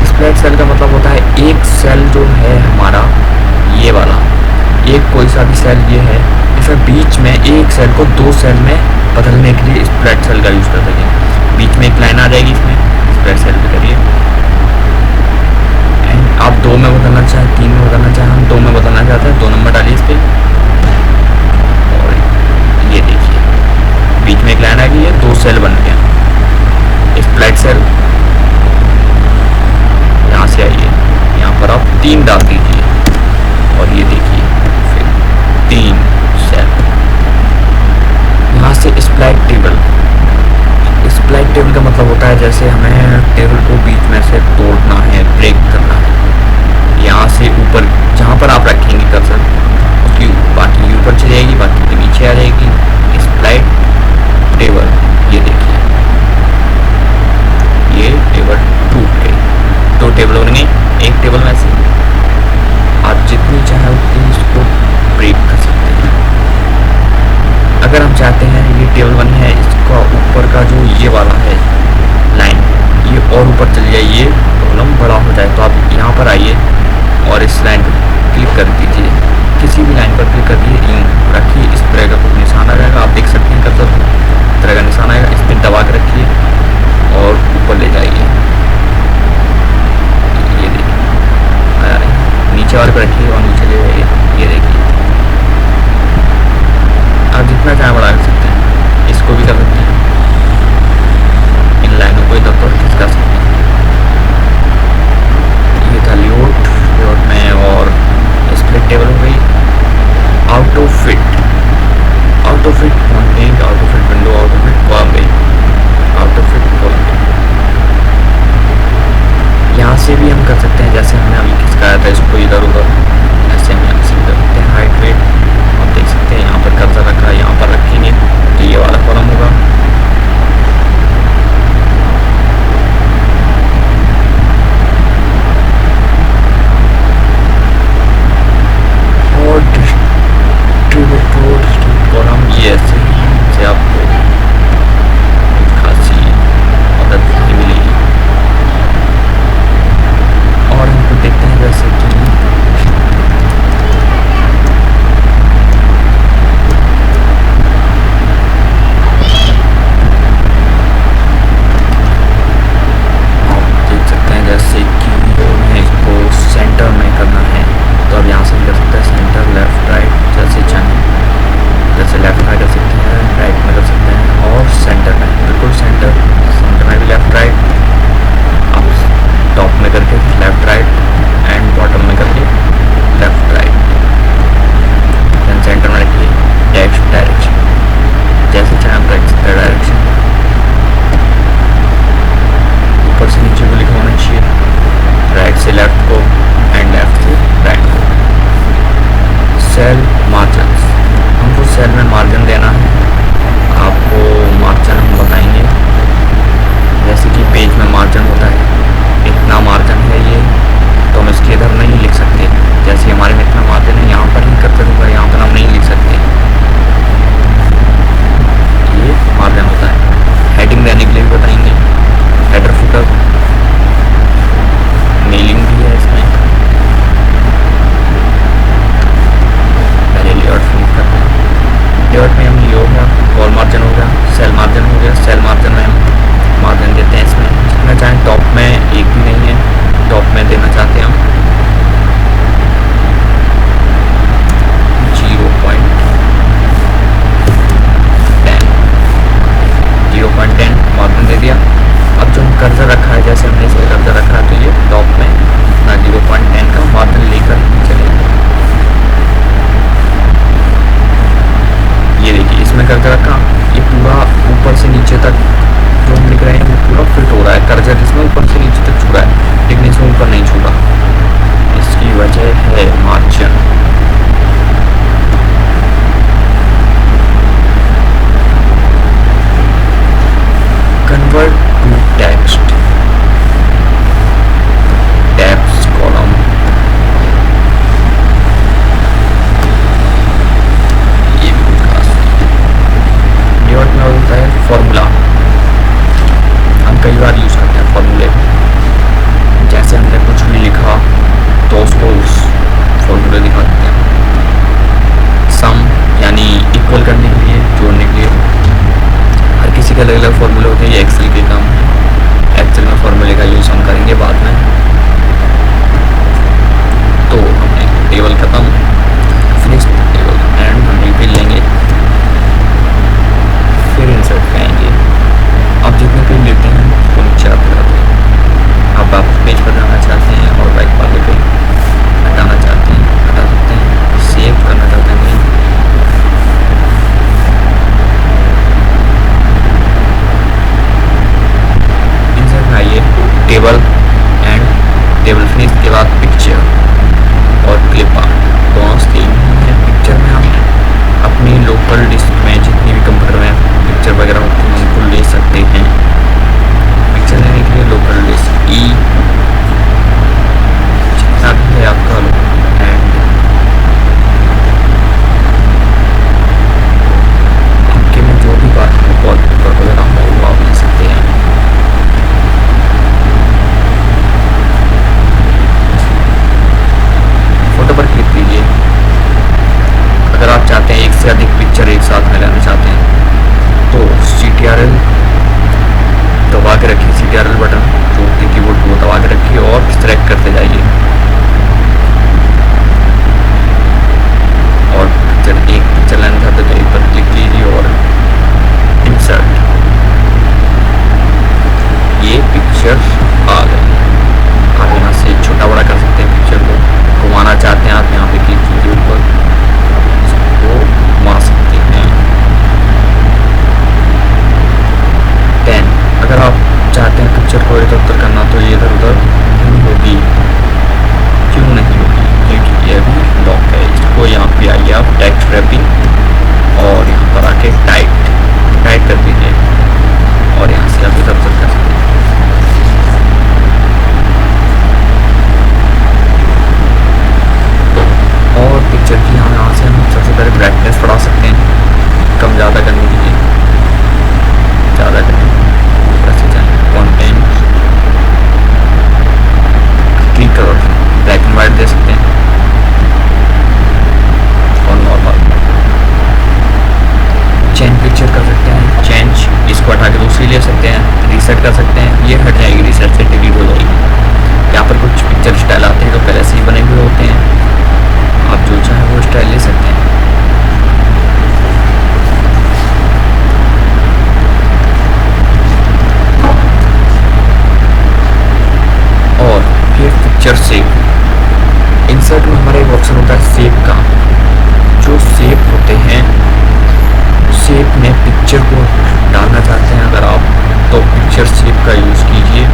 स्प्लिट सेल का मतलब होता है एक सेल जो है हमारा ये वाला, एक कोई सा भी सेल ये है, इसे बीच में एक सेल को दो सेल में बदलने के लिए स्प्लिट सेल का यूज़ कर सकें। बीच में एक लाइन आ जाएगी, इसमें स्प्लिट सेल भी करिए, एंड आप दो में बदलना चाहें, तीन में बदलना चाहें, हम दो में बदलना चाहते हैं, 2 नंबर डालिए इस पर, और ये देखिए बीच में एक लाइन आ गई है, 2 सेल बन गया स्प्लिट सेल। यहाँ चाहते हैं ये टेबल 1 है, इसका ऊपर का जो ये वाला है लाइन ये और ऊपर चल जाए, ये कॉलम बड़ा हो जाए, तो आप यहाँ पर आइए और इस लाइन पर क्लिक कर दीजिए, किसी भी लाइन पर क्लिक कर दीजिए, यूँ रखिए, इस तरह का कुछ निशान आ जाएगा, आप देख सकते हैं कर्सर इस तरह का निशान आएगा, इस पर दबा के रखिए और ऊपर ले जाइए, ये देखिए आया नहीं, नीचे और पे रखिए और नीचे ले जाइए, ये देखिए आप जितना चाहे बढ़ा सकते हैं, इसको भी कर सकते हैं, इन लाइनों को इधर तो खिसका सकते हैं। ये था लेआउट में, और स्प्लिट टेबल हो गई, auto fit content, auto fit window, auto fit column गई, ऑटो फिट कॉलम। यहाँ से भी हम कर सकते हैं, जैसे हमने अभी खिसकाया था इसको इधर उधर, ऐसे हम यहाँ से कर सकते हैं हाइट वेट, आप देख सकते हैं यहाँ पर कर्सर रखा है, यहाँ पर रखेंगे तो ये वाला कॉलम होगा। और कॉलम ये ऐसे से आपको खासी मदद मिलेगी। और हमको देखते हैं जैसे कि सेंटर में करना है, तो अब यहाँ से कर सकते हैं सेंटर, लेफ्ट राइट जैसे चाहें, जैसे लेफ्ट में कर सकते हैं, राइट में कर सकते हैं, और सेंटर में बिल्कुल सेंटर में भी लेफ्ट राइट, आप टॉप में करके लेफ्ट राइट एंड बॉटम में करके लेफ्ट राइट, देन सेंटर में रखिए डायरेक्शन, जैसे चाहें आप रख सकते हैं डायरेक्शन, ऊपर से नीचे को लिखा होना चाहिए, राइट से लेफ्ट को एंड लेफ्ट से राइट को। सेल मार्जिन, हमको सेल में मार्जिन देना है, आपको मार्जिन हम बताएंगे, जैसे कि पेज में मार्जिन होता है, इतना मार्जिन है ये, तो हम इसके इधर नहीं लिख सकते, जैसे हमारे में इतना मार्जिन है, यहाँ पर ही कर दूँगा, यहाँ पर हम नहीं लिख सकते, ये मार्जिन होता है। हेडिंग देने के लिए भी बताएंगे, हेडर फुटर, मेलिंग भी है इसमें, पहले लेआउट फिल करते हैं, लेआउट में हम ये हो गया, कॉल मार्जिन हो गया, सेल मार्जिन हो गया, सेल मार्जिन में हम मार्जिन देते हैं इसमें जितना चाहें, टॉप में एक भी नहीं है, टॉप में देना चाहते हैं हम 0.10 मार्जिन दे दिया। अब जो हम कर्सर रखा है, जैसे हमने इसमें कर्सर रखा है, तो ये टॉप में अपना 0.10 का मार्जिन लेकर चलेगा। ये देखिए इसमें कर्सर रखा, ये पूरा ऊपर से नीचे तक जो हम लिख रहे हैं वो पूरा फिट हो रहा है, कर्सर इसमें ऊपर से नीचे तक छू रहा है, लेकिन इसमें ऊपर नहीं छू रहा, इसकी वजह है margin. Convert to text, tabs column, ये भी कोई खास नहीं है। लेआउट में होता है फॉर्मूला, हम कई बार यूज़ करते हैं फॉर्मूले, जैसे हमने कुछ भी लिखा तो उसको उस फॉर्मूले दिखा देते हैं, सम यानी इक्वल करने के लिए, जोड़ने के लिए, हर किसी के अलग अलग फॉर्मूले होते हैं, ये एक्सेल के काम है, एक्सेल में फॉर्मूले का यूज़ हम करेंगे बाद में। तो हमने टेबल खत्म, फिनिश टेबल, एंड हम रिफिल लेंगे, फिर इंसर्ट करेंगे। अब जितने पेज लेते हैं वो नीचे आते रहते हैं, अब आप पेज पर जाना चाहते हैं और राइट वाले पे हटाना चाहते हैं हटा सकते हैं, सेव करना चाहते हैं नहीं, से अधिक पिक्चर एक साथ में लेना चाहते हैं तो CTRL दबा के रखिए, CTRL बटन जो कि कीबोर्ड को दबा के रखिए और सिलेक्ट करते जाइए और एक पिक्चर लेना चाहते तो एक पर क्लिक कीजिए और इंसर्ट। ये पिक्चर आ गई। आप यहाँ से छोटा बड़ा कर सकते हैं, पिक्चर को घुमाना चाहते हैं आप यहाँ पे क्लिक कीजिए ऊपर, इसको घुमा सकते हैं। 10 अगर आप चाहते हैं पिक्चर को इधर उधर करना तो ये इधर उधर नहीं होगी। क्यों नहीं होगी? क्योंकि ये भी लॉक है। इसको यहाँ पे आइए आप टेक्स्ट रैपिंग और यहाँ पर आके टाइट कर दीजिए और यहाँ से आप इधर उधर कर सकते हैं। और पिक्चर की यहाँ से हम सबसे पहले ब्राइटनेस बढ़ा सकते हैं, कम ज़्यादा करने के लिए ज़्यादा करें, ऐसे जाएँ कंटेंट की कलर ब्लैक एंड वाइट दे सकते हैं और नॉर्मल चेंज पिक्चर कर सकते हैं। चेंज इसको हटा के दूसरी ले सकते हैं, रीसेट कर सकते हैं, ये हट जाएगी, रीसेट से डिलीट हो जाएगी। यहाँ पर कुछ पिक्चर स्टाइल आते हैं जो पहले से ही बने हुए होते हैं, आप जो चाहें वो स्टाइल ले सकते हैं। और फिर पिक्चर सेव, इंसर्ट में हमारा एक ऑप्शन होता है सेव का, जो सेव होते हैं सेव में पिक्चर को डालना चाहते हैं अगर आप तो पिक्चर सेव का यूज़ कीजिए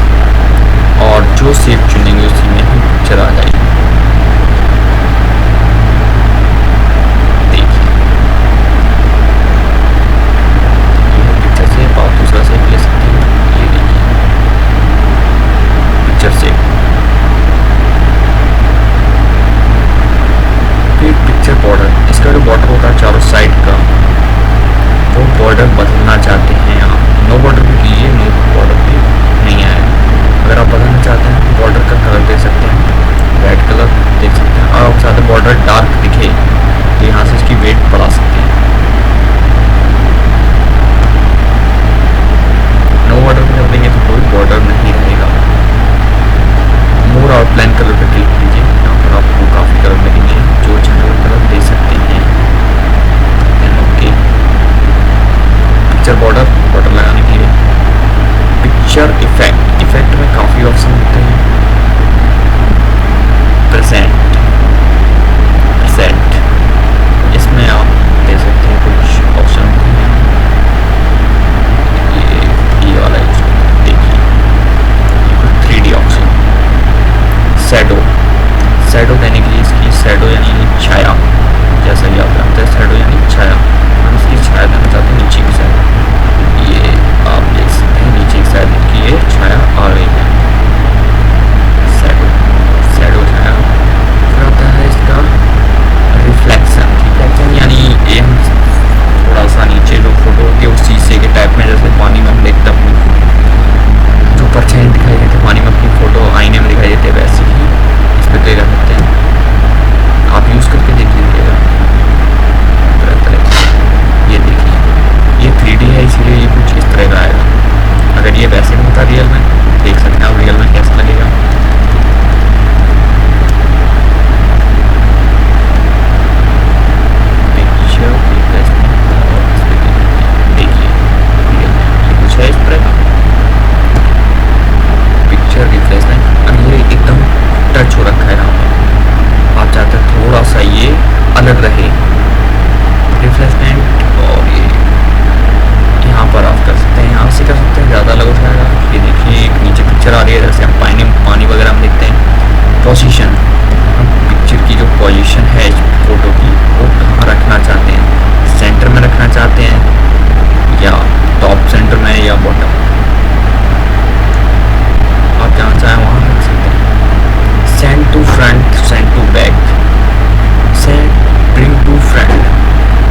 और जो सेव चुनेंगे उसी में ही पिक्चर आ जाएगी। देखिए ये पिक्चर सेव, आप दूसरा सेव ले सकते हैं। ये देखिए पिक्चर सेव। फिर पिक्चर बॉर्डर, इसका जो बॉर्डर होता है चारों साइड का वो बॉर्डर बदलना चाहते हैं आप, नो बॉर्डर भी कीजिए, नो बॉर्डर भी नहीं आएगा। अगर आप बदलना चाहते हैं बॉर्डर का कलर दे सकते हैं, रेड कलर देख सकते हैं। और आप चाहते हैं बॉर्डर डार्क दिखे तो यहाँ से इसकी वेट बढ़ा सकते हैं। नो बॉर्डर में जब देंगे तो कोई बॉर्डर नहीं रहेगा। मोर आउटलाइन कलर पर क्लिक कीजिए, यहाँ पर आपको काफ़ी कलर लगेंगे, जो चाहे वो कलर दे सकते हैं। ओके, पिक्चर बॉर्डर लगाने के लिए पिक्चर इफेक्ट में काफ़ी ऑप्शन होते हैं। प्रेजेंट इसमें आप दे सकते हैं कुछ ऑप्शन होते हैं। ये वाला देखिए, ये कुछ 3D ऑप्शन। शैडो देने के लिए इसकी शैडो यानी छाया, जैसा कि आप जानते हैं शैडो यानी छाया, हम इसकी छाया देना चाहते हैं नीचे की साइड। ये आप देख सकते हैं नीचे की साइड की ये छाया आ रही है, शैडो छाया। फिर आता है इसका रिफ्लेक्शन यानी ये हम थोड़ा सा नीचे जो फोटो होती है उस शीशे के टाइप में, जैसे पानी में हम देखते अपनी जो परछाई दिखाई देते पानी में अपनी फ़ोटो आईने में दिखाई देते, वैसे ही इस पर क्लिक कर सकते हैं। आप यूज़ करके देख लीजिएगा तरह तरह की। ये देखिए ये 3D है इसीलिए ये कुछ इस तरह का आएगा। अगर ये वैसे में होता रियल में, देख सकते हैं आप रियल में कैसा लगेगा। देखिए रियल में ये कुछ है इस तरह का पिक्चर रिफ्लेक्शन। अब ये एकदम टच हो रखा है यहाँ पर, आप चाहते हैं थोड़ा सा ये अलग रहे रिफ्लेक्शमेंट, और ये यहाँ पर आप कर सकते हैं, यहाँ से कर सकते हैं, ज़्यादा अलग हो जाएगा। ये देखिए एक नीचे पिक्चर आ रही है, जैसे हम पानी वगैरह में देखते हैं। पोजीशन, हम पिक्चर की जो पोजीशन है फोटो की वो कहाँ रखना चाहते हैं, सेंटर में रखना चाहते हैं या टॉप सेंटर में या बॉटम, आप जहाँ चाहें वहाँ रख सकते हैं। Send to front, send to back, send bring to front,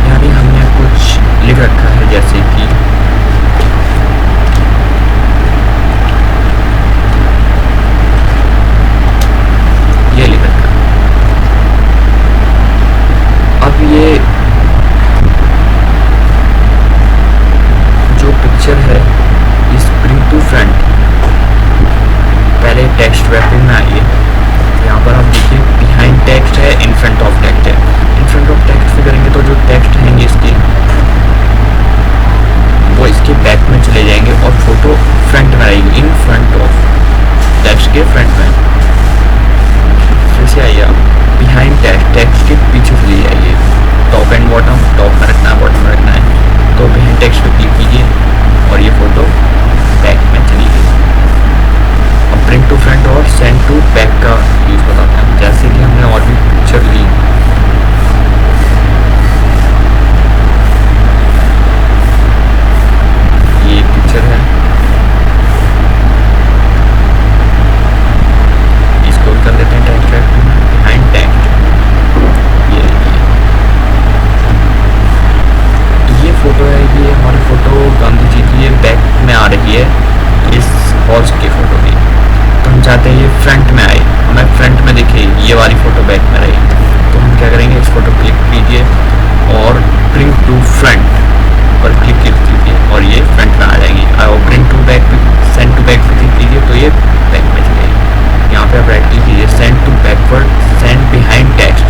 यानी हमने कुछ लिख रखा है जैसे कि ये लिख रखा है। अब ये टेक्स्ट रैपिंग में आइए। यहाँ पर आप देखिए बिहाइंड टेक्स्ट है, इन फ्रंट ऑफ टेक्स्ट है। इन फ्रंट ऑफ टेक्स्ट पे करेंगे तो जो टेक्स्ट रहेंगे इसके वो इसके बैक में चले जाएंगे और फोटो फ्रंट में रहेगी, इन फ्रंट ऑफ टेक्स्ट के फ्रंट में। फिर से आइए आप बिहाइंड टेक्स्ट, टेक्स्ट के पीछे चले जाइए। टॉप एंड बॉटम, टॉप में रखना है, बॉटम में रखना है। तो बिहाइंड टेक्स्ट पे क्लिक कीजिए और ये फोटो बैक में चली गई। अब ब्रिंग टू फ्रंट और सेंड टू बैक का यूज़ बताते हैं। जैसे कि हमने और भी पिक्चर ली, ये पिक्चर है, इसको कर देते हैं टेक्स्ट बिहाइंड टेक्स्ट। ये फोटो है, ये हमारी फोटो गांधी जी की ये बैक में आ रही है इस हॉर्स की फोटो में। तो हम चाहते हैं ये फ्रंट में आए, हमें फ्रंट में दिखे ये वाली फोटो बैक में रही। तो हम क्या करेंगे, इस फोटो क्लिक कीजिए और ब्रिंग टू फ्रंट पर क्लिक कीजिए और ये फ्रंट में आ जाएगी। और ब्रिंग टू बैक पे, सेंड टू बैक पे क्लिक कीजिए तो ये बैक में चलेगी। यहाँ पे आप राइट क्लिक कीजिए, send to backward, send behind text,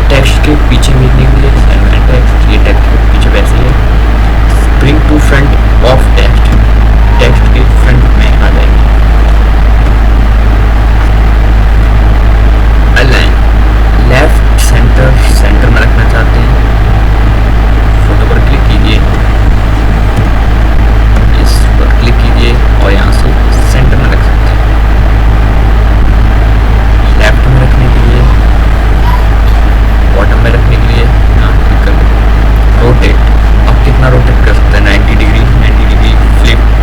text के पीछे भेजने के लिए सेंड बिहाइंड टेक्स्ट, ये टेक्स्ट के पीछे वैसे ही है। Bring to front of text, text के फ्रंट में आ जाएगी। अलाइन लेफ्ट सेंटर, सेंटर में रखना चाहते हैं, फोटो पर क्लिक कीजिए, इस पर क्लिक कीजिए और यहाँ से सेंटर में रख सकते हैं। लेफ्ट में रखने के लिए, बॉटम में रखने के लिए यहाँ क्लिक कर दें। रोटेट, आप कितना रोटेट कर सकते हैं, 90 डिग्री, 90 डिग्री।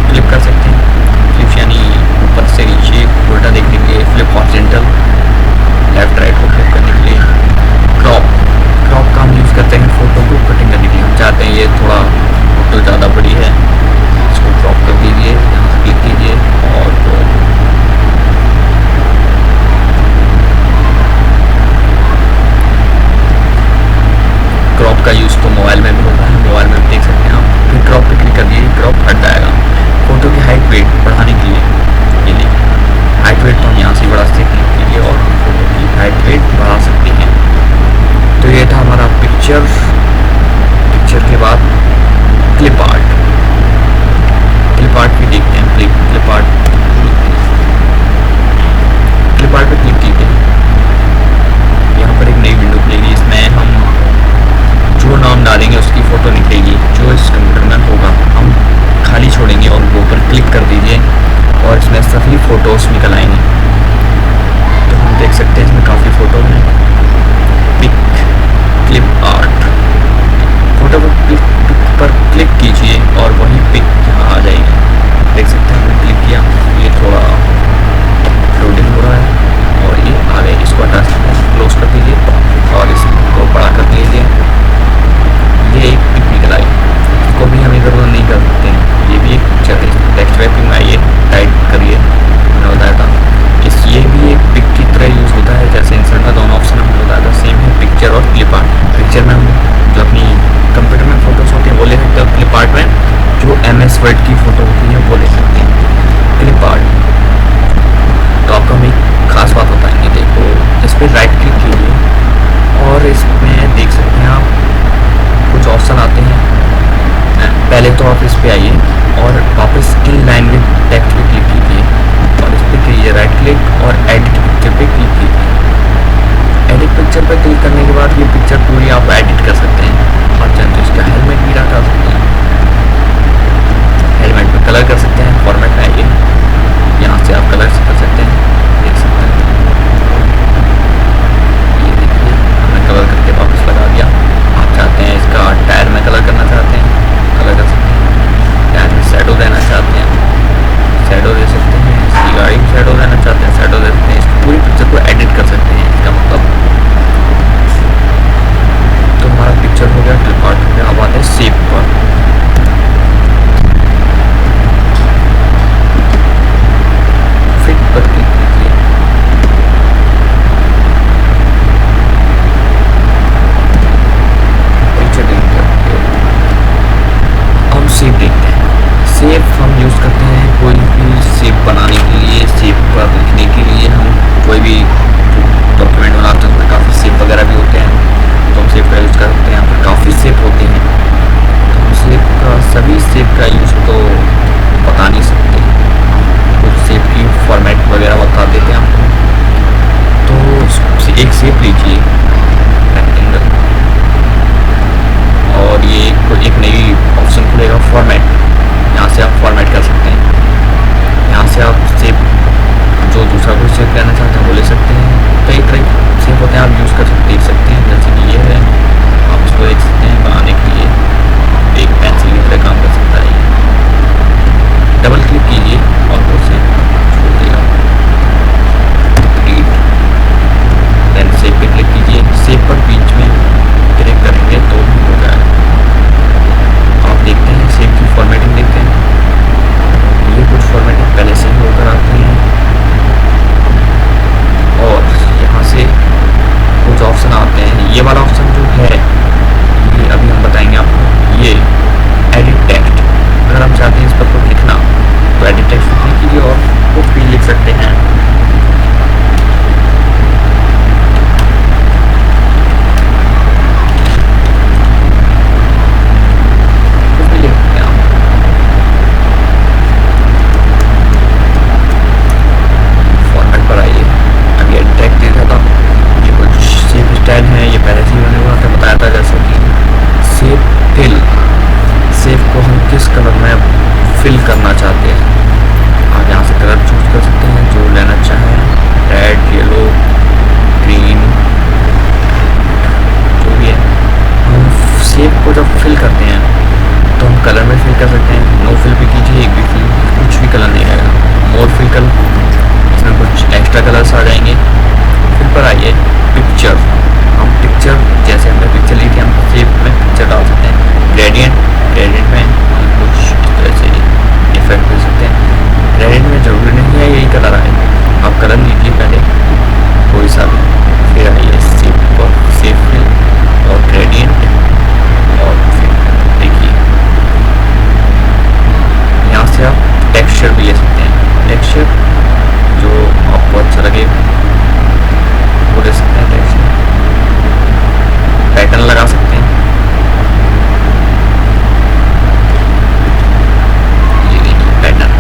फ्लिप कर सकते हैं, फ्लिप यानी ऊपर से नीचे उल्टा देखने के लिए। फ्लिप हॉरिजॉन्टल, लेफ्ट राइट को फ्लिप करने के लिए। क्रॉप, क्रॉप का हम यूज़ करते हैं फोटो को कटिंग करने के लिए। हम चाहते हैं ये थोड़ा फोटो ज़्यादा बड़ी है, इसको क्रॉप कर दीजिए, यहाँ से क्लिक कीजिए और क्रॉप का यूज़ तो मोबाइल में भी होता है, मोबाइल में भी देख सकते हैं आप। फिर क्रॉप पे क्लिक कर दीजिए, क्रॉप हट जाएगा। फोटो की हाइट वेट बढ़ाने के लिए, ये देखिए हाइट वेट तो हम यहाँ से बढ़ा से क्लिक कीजिए और फोटो की हाइट वेट बढ़ा सकते हैं। तो ये था हमारा पिक्चर। पिक्चर के बाद क्लिप आर्ट, क्लिप आर्ट भी देखते हैं। क्लिप आर्ट, क्लिप आर्ट पे क्लिक कीजिए, यहाँ पर एक नई विंडो खुलेगी। इसमें हम जो नाम डालेंगे उसकी फ़ोटो निकलेगी, जो इस कंप्यूटर में होगा हम खाली छोड़ेंगे और वो पर क्लिक कर दीजिए और इसमें सभी फ़ोटोज़ निकल आएंगी। तो हम देख सकते हैं इसमें काफ़ी फ़ोटो हैं। पिक, क्लिप आर्ट, फोटो पर क्लिक कीजिए और वही पिक यहाँ आ जाएगी। देख सकते हैं हमने क्लिक किया, ये थोड़ा लोडिंग हो रहा है और ये आ गए। इसको हटा सकते हैं, क्लोज कर दीजिए और इसको बड़ा कर लीजिए। ये एक पिक निकल आई, इसको भी हम इधर उधर नहीं कर सकते हैं। ये भी एक पिक्चर है, टेक्स्ट रैपिंग में आइए, टाइप करिए, मैंने बताया था। ये भी एक पिक की तरह यूज़ होता है, जैसे इंसर्ट का दोनों ऑप्शन हमने बताया था, सेम है पिक्चर और क्लिप आर्ट। पिक्चर में हम जो अपनी कंप्यूटर में फ़ोटोज़ होती हैं वो ले सकते हैं, क्लिप आर्ट में जो MS वर्ड की फ़ोटो होती है वो ले सकते हैं। क्लिप आर्ट तो आपका हमें खास बात बताएंगे। देखो इस पर राइट क्लिक कीजिए और इसमें देख सकते हैं आप कुछ ऑप्शन आते हैं। पहले तो आप इस पे आइए और वापस इन लाइन विद टेक्स्ट पे क्लिक कीजिए और इस पर कीजिए राइट क्लिक और एडिट पिक्चर पे क्लिक कीजिए। एडिट पिक्चर पे क्लिक करने के बाद ये पिक्चर पूरी आप एडिट कर सकते हैं। आप चाहें तो इसका हेलमेट भी हटा सकते हैं, हेलमेट पे कलर कर सकते हैं। फॉर्मेट में आइए, यहाँ से आप कलर कर सकते हैं, देख सकते हैं। ये देखिए हमने कलर करके वापस लगा दिया। आप चाहते हैं इसका टायर में कलर करना चाहते हैं, कलर कर सकते हैं। टायर में शैडो देना चाहते हैं, शैडो दे सकते हैं। इसकी गाड़ी में शैडो देना चाहते हैं, शैडो दे सकते हैं। इस पूरी पिक्चर को एडिट कर सकते हैं, इसका मतलब। तो हमारा पिक्चर हो गया, क्लिप आर्ट हो गया। अब आते हैं शेप पर। फिट पर क्लिक कीजिए, पिक्चर देखते हैं। हम शेप देखते हैं। शेप हम यूज़ करते हैं कोई भी शेप बनाने के लिए, शेप पर लिखने जब फिल करते हैं तो हम कलर में फिल कर सकते हैं। नो फिल भी कीजिए, एक भी फिल, कुछ भी कलर नहीं आएगा। मोर फिल कलर, इसमें कुछ एक्स्ट्रा कलर्स आ जाएंगे। फिर पर आइए पिक्चर, हम पिक्चर जैसे हमने पिक्चर ली थी हम शेप में पिक्चर डाल सकते हैं। ग्रेडियंट, ग्रेडियंट में हम कुछ इस तरह से इफेक्ट दे सकते हैं। ग्रेडियंट में ज़रूरी नहीं है यही कलर आए, आप कलर लीजिए पहले कोई सा भी। फिर आइए शेप पर, शेप फिल और ग्रेडियंट, और फिर देखिए यहाँ से आप टेक्सचर भी ले सकते हैं। टेक्सचर जो आपको अच्छा लगे वो ले सकते हैं। टेक्सचर पैटर्न लगा सकते हैं। ये देखिए पैटर्न,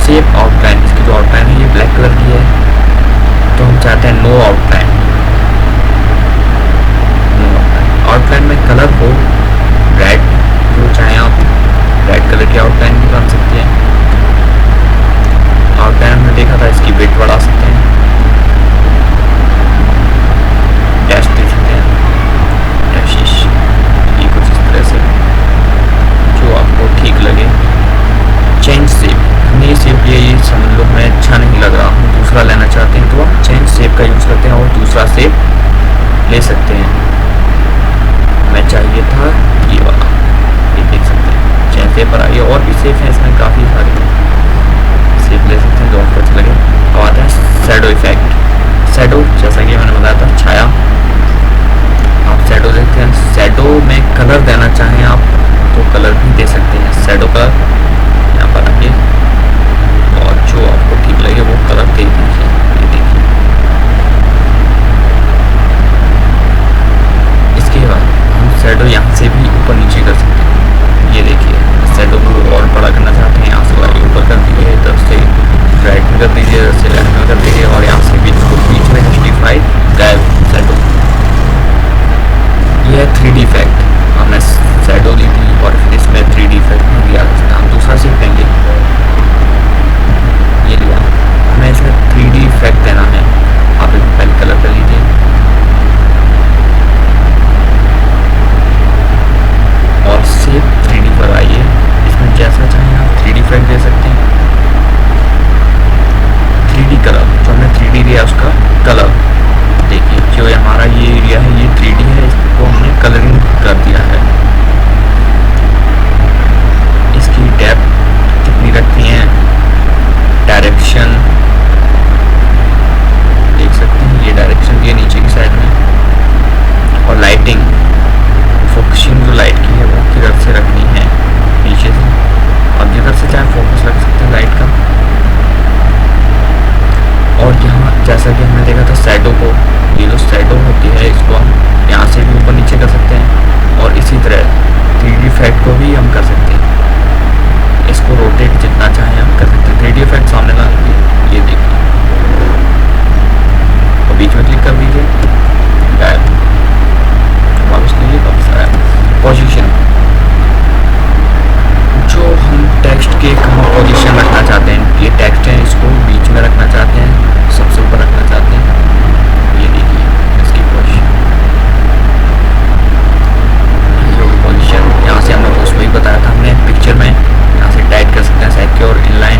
शेप, आउटलाइन। इसकी जो आउटलाइन है ये ब्लैक कलर की है तो हम चाहते हैं नो आउटलाइन। आउटलाइन में कलर हो रेड, जो चाहे आप रेड कलर की आउटलाइन भी बन सकती है। आउटलाइन हमने देखा था, इसकी विड्थ बढ़ा सकते हैं, डैश दे सकते हैं, डैशिश, ये कुछ इस तरह से जो आपको ठीक लगे। चेंज शेप, हमने ये शेप लिया, ये समझ लो हमें अच्छा नहीं लग रहा, हम दूसरा लेना चाहते हैं तो आप चेंज शेप का यूज़ करते हैं और दूसरा शेप ले सकते हैं। हमें चाहिए था ये वाला, ये देख सकते हैं। चेंज शेप पर आइए, और भी शेप हैं इसमें, काफ़ी सारे शेप ले सकते हैं जो आपको अच्छा लगे। अब आता है शैडो इफेक्ट। शैडो जैसा कि मैंने बताया था, छाया, आप शैडो देखते हैं। शैडो में कलर देना चाहें आप तो कलर भी दे सकते हैं। शैडो कलर यहाँ पर आइए और जो आपको ठीक लगे वो कलर दे दीजिए। ये देखिए, इसके बाद हम शैडो यहाँ से भी ऊपर नीचे कर सकते हैं। ये देखिए, शैडो को और बड़ा करना चाहते हैं, यहाँ से लाइए ऊपर कर दीजिए, इधर से राइट में कर दीजिए, इधर से लेफ्ट में कर दीजिए, और यहाँ से बीच में जस्टिफाई गायब शैडो। ये है 3D इफेक्ट। हमने शैडो दी थी और फिर इसमें 3D इफेक्ट में दिया। हम दूसरा सीख लेंगे, ये लिया, हमें इसमें 3D इफेक्ट देना है। आप एक पहले कलर कर लीजिए, और शेप 3D पर आइए, इसमें जैसा चाहें आप 3D इफेक्ट दे सकते हैं। 3D कलर, जो हमने 3D दिया उसका कलर देखिए, जो हमारा ये एरिया है ये 3D है, इसको हमने कलरिंग कर दिया है। इसकी डेप्थ कितनी रखनी है, डायरेक्शन देख सकते हैं, ये डायरेक्शन की है नीचे की साइड में, और लाइटिंग, फोकसिंग जो लाइट की है वो किधर से रखनी है, नीचे से। अब जिधर से चाहे फोकस रख सकते हैं लाइट का। और यहाँ जैसा कि हमने देखा था शैडो को, ये जो शैडो होती है इसको हम यहाँ से भी ऊपर नीचे कर सकते हैं, और इसी तरह 3D इफेक्ट को भी हम कर सकते हैं। इसको रोटेट जितना चाहें हम कर सकते हैं। 3D इफेक्ट सामने ला लीजिए, ये देखिए, और बीच में क्लिक कर दीजिए, गायब, वापस कीजिए, वापस आया। पोजीशन, जो हम टेक्स्ट के कहाँ पोजीशन रखना चाहते हैं, ये टेक्स्ट है, इसको बीच में रखना चाहते हैं, सबसे ऊपर रखना चाहते हैं, ये देखिए इसकी पोजीशन, जो पोजीशन यहाँ से हमने उसमें ही बताया था हमने पिक्चर में, यहाँ से टाइट कर सकते हैं साइड के, और इनलाइन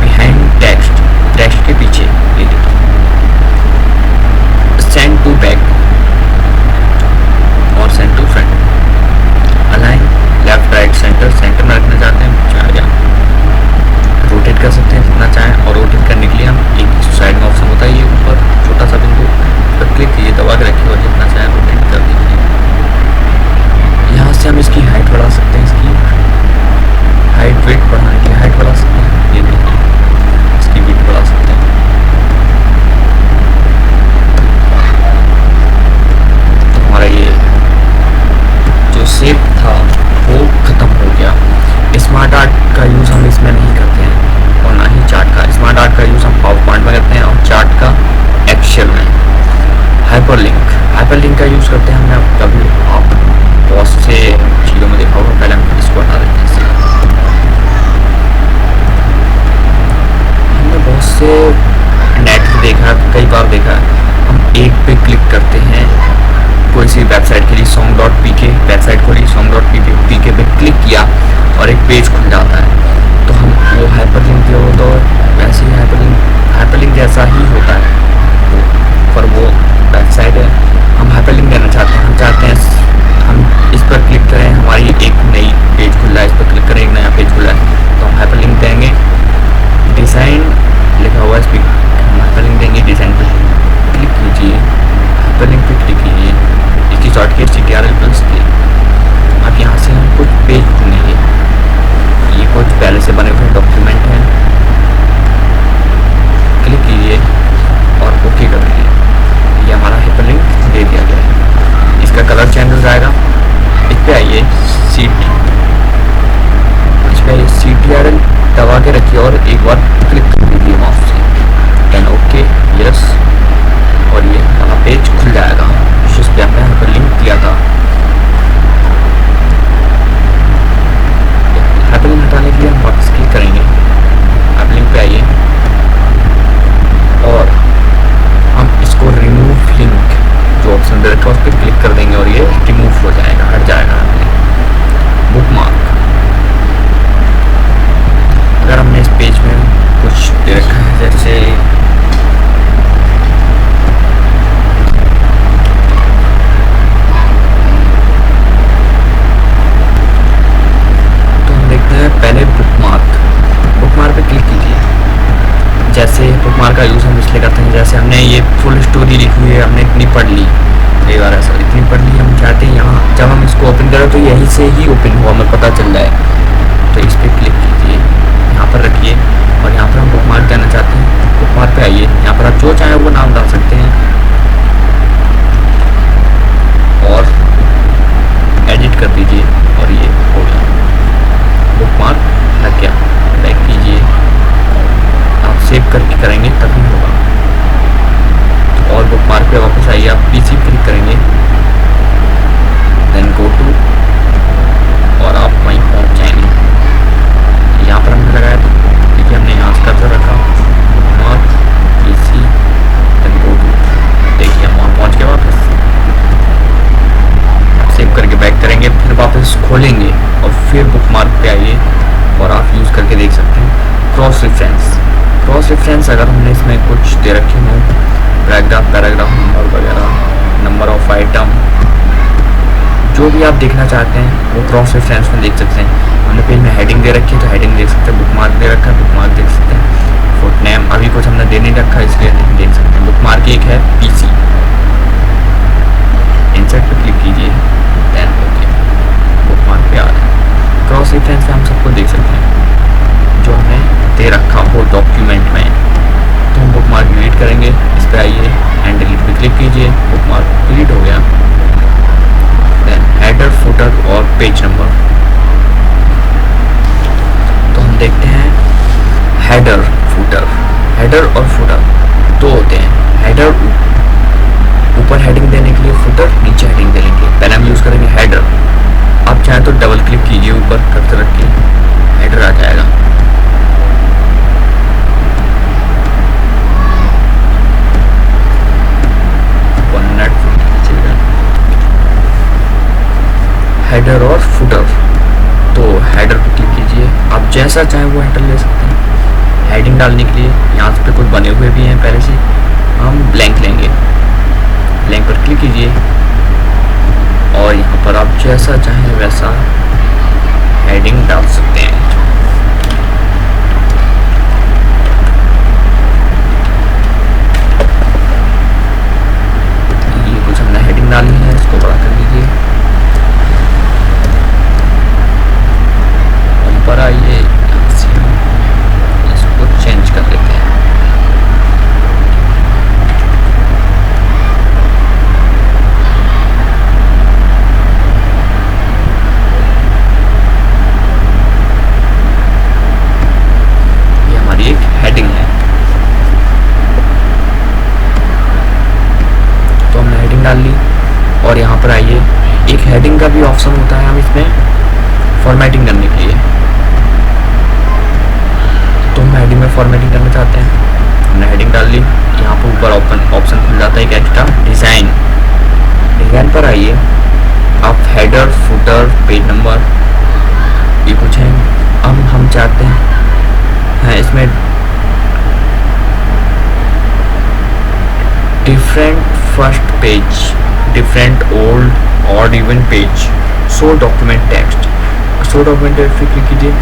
बिहाइंड टेक्स्ट, टेक्स्ट के पीछे, ये देखिए, सेंड टू बैक और send to front, align left right centre, centre में रखना चाहते हैं, रोटेट कर सकते हैं जितना चाहें, और रोटेट करने के लिए हम एक साइड में ऑप्शन होता है, ये ऊपर छोटा सा बिंदु पर क्लिक कीजिए, दबा के रखिए और जितना चाहें रोटेट कर दीजिए। यहाँ से हम इसकी हाइट बढ़ा सकते हैं, इसकी हाइट वेट बढ़ाने की हाइट बढ़ा सकते हैं, ये देखिए इसकी वेट बढ़ा सकते हैं। तो हमारा ये जो शेप था वो ख़त्म हो गया। स्मार्ट आर्ट का यूज़ हम इसमें नहीं करते हैं, और ना ही चार्ट का। स्मार्ट आर्ट का यूज़ हम पावर पॉइंट में करते हैं, और चार्ट का एक्सेल में। हाइपरलिंक, हाइपरलिंक का यूज़ करते हैं हमने कभी आप बहुत से चीज़ों में देखा होगा। पहले हम इसको हटा देते हैं, इससे हमने बहुत से नेट पे देखा, कई बार देखा, हम एक पे क्लिक करते हैं कोई सी वेबसाइट के लिए सॉन्ग डॉट पी के वेबसाइट खोली, सॉन्ग डॉट पी के पे क्लिक किया और एक पेज खुल जाता है। तो हम वो हाइपरलिंक जो होता है वैसे ही हाइपरलिंक जैसा ही होता है, पर वो वेबसाइट है। हम हाइपरलिंक देना चाहते हैं, हम चाहते हैं हम इस पर क्लिक करें, हमारी एक नई पेज खुल रहा है, इस पर क्लिक करें एक नया पेज खुला है, तो हम हाइपरलिंक देंगे। डिज़ाइन लिखा हुआ है इस पर, हम हाइपरलिंक देंगे, डिज़ाइन पर क्लिक कीजिए, हाइपरलिंक पे क्लिक कीजिए, इसकी शॉर्टकट CTRL+K। अब यहाँ से हम कुछ पेज ढूंढेंगे, ये कुछ पहले से बने हुए डॉक्यूमेंट हैं, क्लिक कीजिए और ओके कर दीजिए। ये हमारा हाइपरलिंक दे दिया गया है। इसका कलर चेंज हो जाएगा। इस पर आइए CTRL दबा के रखिए और एक बार क्लिक कर दीजिए माउस से, देन ओके यस, और ये हमारा पेज खुल जाएगा जिस पे हमने हाइपरलिंक किया था। हाइपरलिंक हटाने के लिए हम वापस क्लिक करेंगे, हाइपरलिंक पे आइए और हम इसको रिमूव लिंक जो ऑप्शन दे रखा है उस पर क्लिक कर देंगे और ये रिमूव हो जाएगा, हट जाएगा। बुकमार्क, अगर हमने इस पेज में कुछ दे रखा है जैसे पहले बुकमार्क पे क्लिक कीजिए। जैसे बुकमार्क का यूज़ हम इसलिए करते हैं, जैसे हमने ये फुल स्टोरी लिखी हुई है, हमने इतनी पढ़ ली, कई बार ऐसा इतनी पढ़ ली, हम चाहते हैं यहाँ जब हम इसको ओपन करें तो यहीं से ही ओपन हुआ हमें पता चल जाए। तो इस पर क्लिक कीजिए, यहाँ पर रखिए और यहाँ पर हम बुकमार्क देना चाहते हैं, बुकमार्क पे आइए, यहाँ पर आप जो चाहें वो नाम डाल सकते हैं और एडिट कर दीजिए और ये हो गया, बुकमार्क लग गया। लाइक कीजिए, आप सेव करके करेंगे तभी होगा। और बुकमार्क पे वापस आइए, आप PC क्लिक करेंगे, देन गो टू और आप वहीं पहुंच जाएंगे। यहाँ पर हमने लगाया था, देखिए हमने यहाँ से कर्सर रखा, bookmark PC then go to, देखिए हम वहाँ पहुँच गए वापस। सेव करके बैक करेंगे, फिर वापस खोलेंगे और फिर बुकमार्क पे आइए और आप यूज़ करके देख सकते हैं। क्रॉस रेफरेंस अगर हमने इसमें कुछ दे रखे हों, पैराग्राफ नंबर वगैरह, नंबर ऑफ आइटम, जो भी आप देखना चाहते हैं वो क्रॉस रेफरेंस में देख सकते हैं। हमने पेज में हेडिंग दे रखी है तो हेडिंग देख सकते हैं, बुकमार्क दे रखा है बुकमार्क देख सकते हैं, फुट नेम अभी कुछ हमने दे नहीं रखा इसलिए नहीं देख सकते हैं। बुकमार्क एक है PC, इंसर्ट पे क्लिक कीजिए, देन ओके, बुकमार्क पे आ रहा है। क्रॉस रेफरेंस हम सबको देख सकते हैं जो हमने दे रखा हो डॉक्यूमेंट में। तो हम बुकमार्क डिलीट करेंगे, इस पर आइए एंड डिलीट पे क्लिक कीजिए, बुकमार्क डिलीट हो गया। देन हेडर, फुटर और पेज नंबर, तो हम देखते हैं हेडर और फुटर दो होते हैं। हेडर ऊपर हेडिंग देने के लिए, फुटर नीचे हेडिंग देने के लिए। पहले हम यूज़ करेंगे हेडर, आप चाहें तो डबल क्लिक कीजिए ऊपर करते रख के, हेडर आ जाएगा। हेडर और फुटर, तो हेडर पर क्लिक कीजिए, आप जैसा चाहें वो हेडर ले सकते हैं। हेडिंग डालने के लिए यहाँ पे कुछ बने हुए भी हैं पहले से, हम ब्लैंक लेंगे, ब्लैंक पर क्लिक कीजिए और यहाँ पर आप जैसा चाहें वैसा हेडिंग डाल सकते हैं। ये कुछ हमने हेडिंग डाली है, इसको बड़ा कर लीजिए, ऊपर आइए, इसको चेंज कर देते हैं। ये हमारी एक हेडिंग है, तो हमने हेडिंग डाल ली और यहाँ पर आइए, एक हेडिंग का भी ऑप्शन होता है, हम इसमें फॉर्मेटिंग करने के लिए, तो हम हेडिंग में फॉर्मेटिंग करना चाहते हैं। हमने हेडिंग डाल ली, यहाँ पर ऊपर ऑप्शन खुल जाता है एक एक्स्ट्रा डिज़ाइन पर आइए, हेडर फुटर पेज नंबर ये कुछ है। अब हम चाहते हैं इसमें different first page, different odd और even page, show document text. Show document text पे क्लिक कीजिए,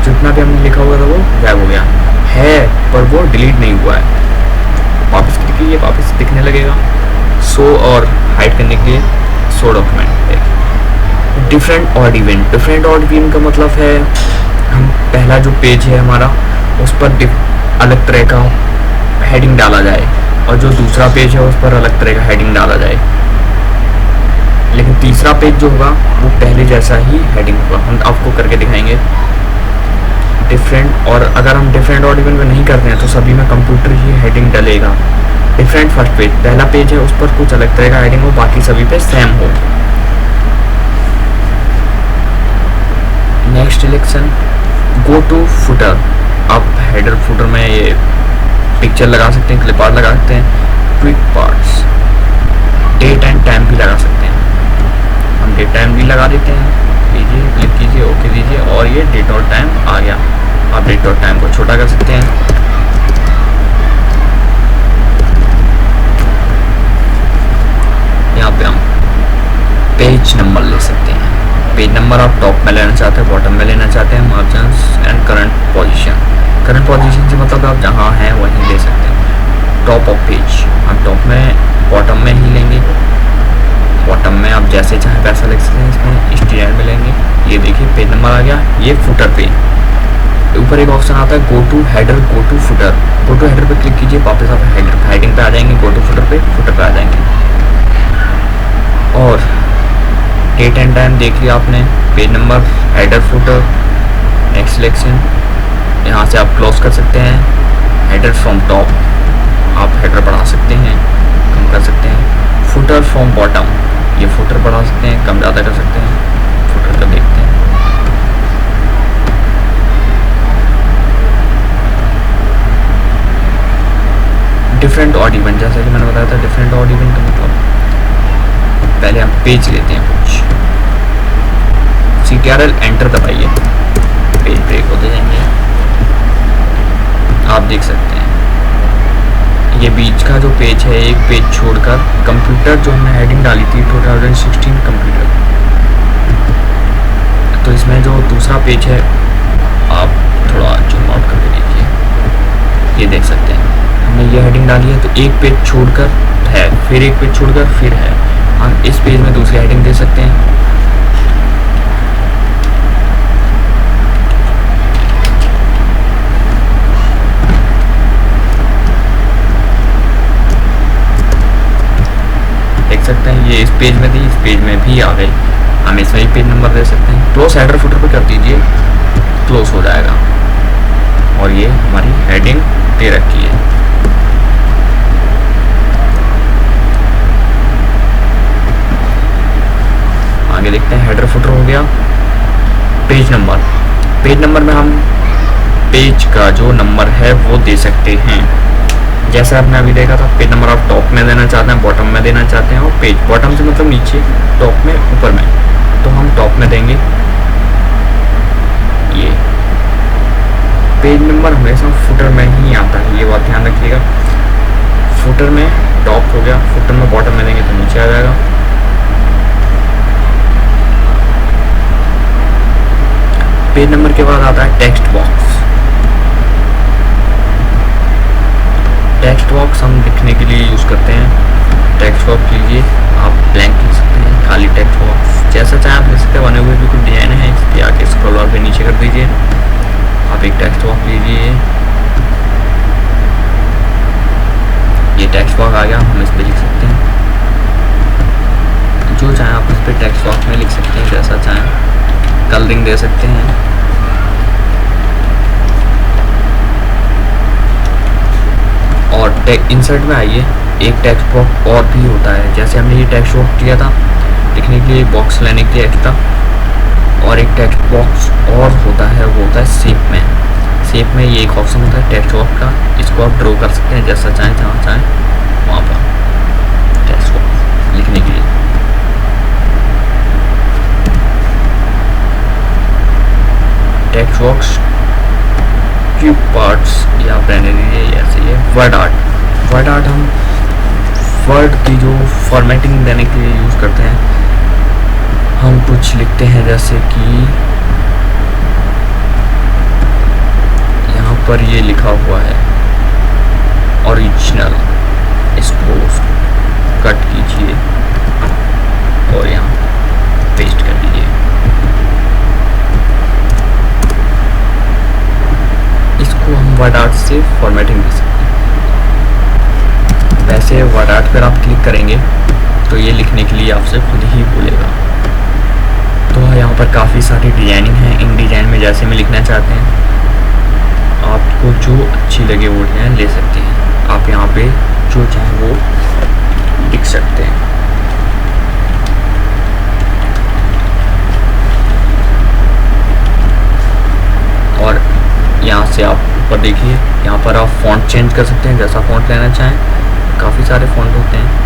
जितना भी हमने लिखा हुआ था वो गायब हो गया है, पर वो डिलीट नहीं हुआ है। वापस क्लिक कीजिए, वापस दिखने लगेगा। शो और हाइड करने के लिए show document text. Different odd event, different odd event का मतलब है हम पहला जो पेज है हमारा उस पर अलग तरह का हेडिंग डाला जाए और जो दूसरा पेज है उस पर अलग तरह का हेडिंग डाला जाए, लेकिन तीसरा पेज जो होगा वो पहले जैसा ही हेडिंग होगा। हम आपको करके दिखाएंगे डिफरेंट। और अगर हम डिफरेंट ऑड इवेंट में नहीं करते हैं तो सभी में कंप्यूटर ही हेडिंग डलेगा। डिफरेंट फर्स्ट पेज, पहला पेज है उस पर कुछ अलग तरह का हेडिंग हो, बाकी सभी पे सेम हो। Next selection go to footer. आप हेडर फुटर में ये पिक्चर लगा सकते हैं, क्लिप आर्ट लगा सकते हैं, quick parts, date and time भी लगा सकते हैं। हम डेट टाइम भी लगा देते हैं, लीजिए क्लिक कीजिए, ओके दीजिए और ये डेट और टाइम आ गया। आप डेट और टाइम को छोटा कर सकते हैं। यहाँ पे हम पेज नंबर ले सकते हैं। पेज नंबर आप टॉप में लेना चाहते हैं, बॉटम में लेना चाहते हैं, margins and current position. Current position से मतलब आप जहाँ हैं वहीं ले सकते हैं। टॉप ऑफ पेज हम टॉप में, बॉटम में ही लेंगे। बॉटम में आप जैसे चाहे पैसा लिख सकते हैं, इसमें स्टैंडर्ड में लेंगे। ये देखिए पेज नंबर आ गया। ये फुटर पे ऊपर एक ऑप्शन आता है go to header, go to footer. Go to header पे क्लिक कीजिए, वापस आप हेडिंग पे आ जाएंगे। गो टू फुटर पे आ जाएंगे। और डेट एंड टाइम देख लिया आपने, page number, header, footer. Next selection, यहाँ से आप क्लोज कर सकते हैं। हेडर फ्रॉम टॉप, आप हेडर बढ़ा सकते हैं, कम कर सकते हैं। फुटर फ्रॉम बॉटम, ये फुटर बढ़ा सकते हैं, कम ज़्यादा कर सकते हैं। फुटर का देखते हैं। डिफरेंट ऑड इवेंट, जैसा कि मैंने बताया था, डिफरेंट ऑड इवेंट का मतलब पहले हम पेज लेते हैं कुछ, CTRL एंटर दबाइए, पेज ब्रेक होते जाएंगे। आप देख सकते हैं ये बीच का जो पेज है, एक पेज छोड़कर कंप्यूटर जो हमने हेडिंग डाली थी 2016 कंप्यूटर, तो इसमें जो दूसरा पेज है आप थोड़ा जूम आउट करके देखिए, ये देख सकते हैं हमने ये हेडिंग डाली है, तो एक पेज छोड़कर है, फिर एक पेज छोड़कर फिर है। हम इस पेज में दूसरी हेडिंग दे सकते हैं। देख सकते हैं ये इस पेज में थी, इस पेज में भी आ गई। हम इसमें ही पेज नंबर दे सकते हैं। क्लोज हेडर फुटर पे कर दीजिए, क्लोज हो जाएगा और ये हमारी हेडिंग दे रखी है। आगे देखते हैं, हेडर फुटर हो गया। पेज नंबर, पेज नंबर में हम पेज का जो नंबर है वो दे सकते हैं। जैसे आपने अभी देखा था, पेज नंबर आप टॉप में देना चाहते हैं, बॉटम में देना चाहते हैं, और पेज बॉटम से मतलब नीचे, टॉप में ऊपर में, तो हम टॉप में देंगे। ये पेज नंबर हमेशा फुटर में ही आता है, ये बात ध्यान रखिएगा। फुटर में टॉप हो गया, फुटर में बॉटम में देंगे तो नीचे आ जाएगा। पेज नंबर के बाद आता है टेक्स्ट बॉक्स। टेक्स्ट बॉक्स हम लिखने के लिए यूज़ करते हैं। टेक्स्ट बॉक्स लीजिए, आप ब्लैंक लिख सकते हैं, खाली टेक्स्ट बॉक्स जैसा चाहे आप लिख सकते हैं। बने हुए भी कुछ डिजाइन है, इस पर आके स्क्रॉल बार पे नीचे कर दीजिए। आप एक टेक्स्ट बॉक्स लीजिए, ये टेक्स्ट बॉक्स आ गया, हम इस पर लिख सकते हैं जो चाहे। आप इस पर टेक्स्ट बॉक्स में लिख सकते हैं जैसा चाहें, कलरिंग दे सकते हैं। और इंसर्ट में आइए, एक टेक्स्ट बॉक्स और भी होता है। जैसे हमने ये टेक्स्ट बॉक्स लिया था लिखने के लिए, बॉक्स लेने के लिए एक्स्ट्रा, और एक टेक्स्ट बॉक्स और होता है, वो होता है शेप में। शेप में ये एक ऑप्शन होता है टेक्स्ट बॉक्स का, इसको आप ड्रॉ कर सकते हैं जैसा चाहें, जहाँ चाहें वहाँ पर टेक्स्ट बॉक्स लिखने के लिए। टेक्स्टवर्क्स, क्यूब पार्ट्स या रहने दीजिए ऐसे ही है। वर्ड आर्ट, वर्ड आर्ट हम वर्ड की जो फॉर्मेटिंग देने के लिए यूज़ करते हैं। हम कुछ लिखते हैं जैसे कि यहाँ पर ये लिखा हुआ है ओरिजिनल, इसको कट कीजिए और यहाँ पेस्ट कर दीजिए। इसको हम वर्ड आर्ट से फॉर्मेटिंग दे सकते हैं। वैसे वर्ड आर्ट पर आप क्लिक करेंगे तो ये लिखने के लिए आपसे खुद ही बोलेगा। तो यहाँ पर काफ़ी सारी डिजाइनिंग है। इन डिज़ाइन में जैसे में लिखना चाहते हैं, आपको जो अच्छी लगे वो डिज़ाइन ले सकते हैं। आप यहाँ पे जो चाहें वो लिख सकते हैं। और यहाँ से आप ऊपर देखिए, यहाँ पर आप फ़ॉन्ट चेंज कर सकते हैं, जैसा फ़ॉन्ट लेना चाहें। काफ़ी सारे फ़ॉन्ट होते हैं।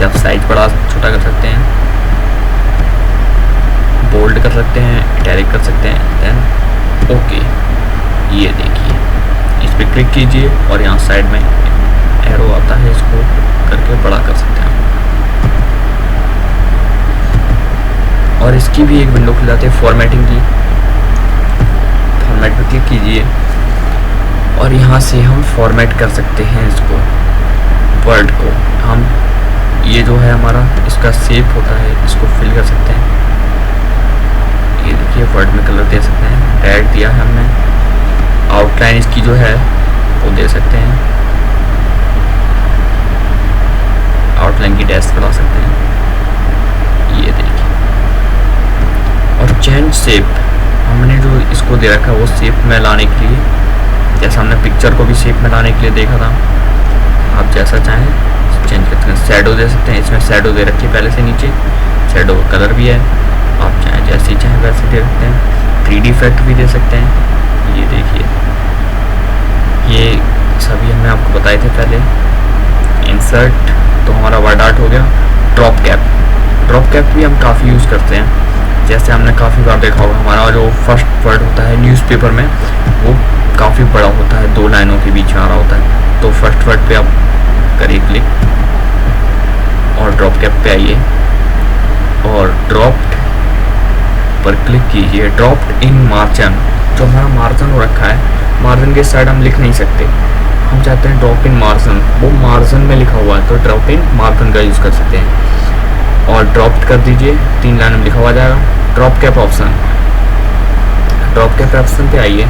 आप साइज बड़ा छोटा कर सकते हैं, बोल्ड कर सकते हैं, इटैलिक कर सकते हैं। देन ओके, ये देखिए, इस पर क्लिक कीजिए और यहाँ साइड में एरो आता है, इसको करके बड़ा कर सकते हैं। और इसकी भी एक विंडो खुल जाती है फॉर्मेटिंग की। फॉर्मेट पर क्लिक कीजिए और यहाँ से हम फॉर्मेट कर सकते हैं इसको, वर्ड को। हम ये जो है हमारा इसका शेप होता है, इसको फिल कर सकते हैं। ये देखिए, वर्ड में कलर दे सकते हैं। रेड दिया है हमने। आउटलाइन इसकी जो है वो दे सकते हैं, आउटलाइन की डैश बढ़ा सकते हैं। ये देखिए, और चेंज शेप हमने जो इसको दे रखा है वो शेप में लाने के लिए, जैसा हमने पिक्चर को भी शेप में लाने के लिए देखा था, आप जैसा चाहें चेंज कर सकते हैं। शैडो दे सकते हैं, इसमें शैडो दे रखी है पहले से नीचे, शैडो का कलर भी है, आप चाहें जैसे ही चाहें वैसे दे सकते हैं। 3D इफेक्ट भी दे सकते हैं। ये देखिए, ये सभी हमने आपको बताए थे पहले। इंसर्ट तो हमारा वर्ड आर्ट हो गया। ड्रॉप कैप, ड्रॉप कैप भी हम काफ़ी यूज़ करते हैं। जैसे हमने काफ़ी बार देखा होगा, हमारा जो फर्स्ट वर्ड होता है न्यूज़पेपर में वो काफ़ी बड़ा होता है, 2 लाइनों के बीच में आ रहा होता है। तो फर्स्ट वर्ड पे आप करिए क्लिक और ड्रॉप कैप पे आइए और ड्रॉप्ड पर क्लिक कीजिए। ड्रॉप्ड इन मार्जिन, जो हमारा मार्जिन हो रखा है, मार्जिन के साइड हम लिख नहीं सकते, हम चाहते हैं ड्रॉप इन मार्जिन, वो मार्जिन में लिखा हुआ है, तो ड्रॉप इन मार्जिन का यूज़ कर सकते हैं। और ड्रॉप्ड कर दीजिए, 3 लाइन में लिखा हुआ जाएगा। Drop cap option, drop cap option पे आइए।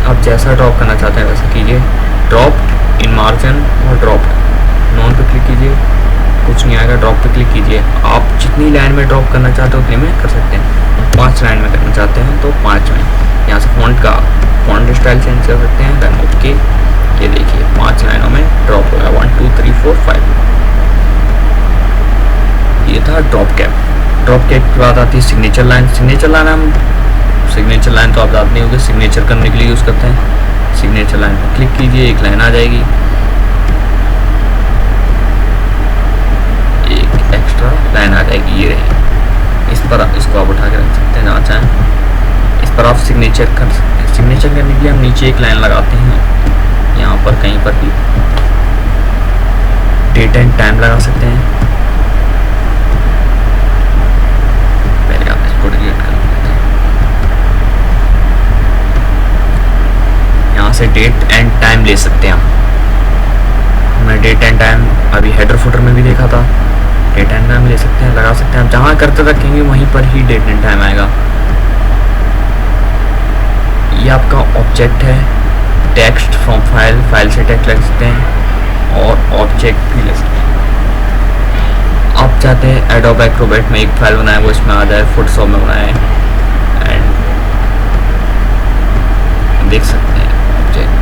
आप जैसा ड्रॉप करना चाहते हैं वैसा कीजिए। ड्रॉप्ड इन मार्जिन और ड्रॉप्ड नॉन पे क्लिक कीजिए, कुछ नहीं आएगा। ड्रॉप पे क्लिक कीजिए। आप जितनी लाइन में ड्रॉप करना चाहते हो उतनी में कर सकते हैं। 5 लाइन में करना चाहते हैं तो 5 में। यहाँ से फ़ॉन्ट स्टाइल चेंज कर सकते हैं। देन ओके, ये देखिए 5 लाइनों में ड्रॉप हो गया। 1 2 3 4 5। ये था ड्रॉप कैप। ड्रॉप कैप के बाद आती है सिग्नेचर लाइन। सिग्नेचर लाइन हम सिग्नेचर लाइन तो आप जानते नहीं होंगे, सिग्नेचर करने के लिए यूज़ करते हैं। सिग्नेचर लाइन पर क्लिक कीजिए, एक लाइन आ जाएगी, एक एक्स्ट्रा लाइन आ जाएगी, ये रही। इस पर इसको आप उठा के रख सकते हैं जहाँ चाहें। इस पर आप सिग्नेचर कर सकते हैं। सिग्नेचर करने के लिए हम नीचे एक लाइन लगाते हैं, यहाँ पर कहीं पर भी डेट एंड टाइम लगा सकते हैं। पहले आप इसको डिलीट कर देते हैं। यहाँ से डेट एंड टाइम ले सकते हैं। हमने डेट एंड टाइम अभी हेडर फुटर में भी देखा था। डेट एंड टाइम ले सकते हैं, लगा सकते हैं। आप जहाँ करते रखेंगे वहीं पर ही डेट एंड टाइम आएगा। ये आपका ऑब्जेक्ट है। टेक्स्ट फ्रॉम फाइल, फाइल से टेक्स्ट लग सकते हैं और ऑब्जेक्ट भी ले सकते हैं। आप चाहते हैं एडोब एक्रोबैट में एक फाइल बनाए, वो इसमें आ जाए, फोटोशॉप में बनाए, एंड देख सकते हैं ऑब्जेक्ट।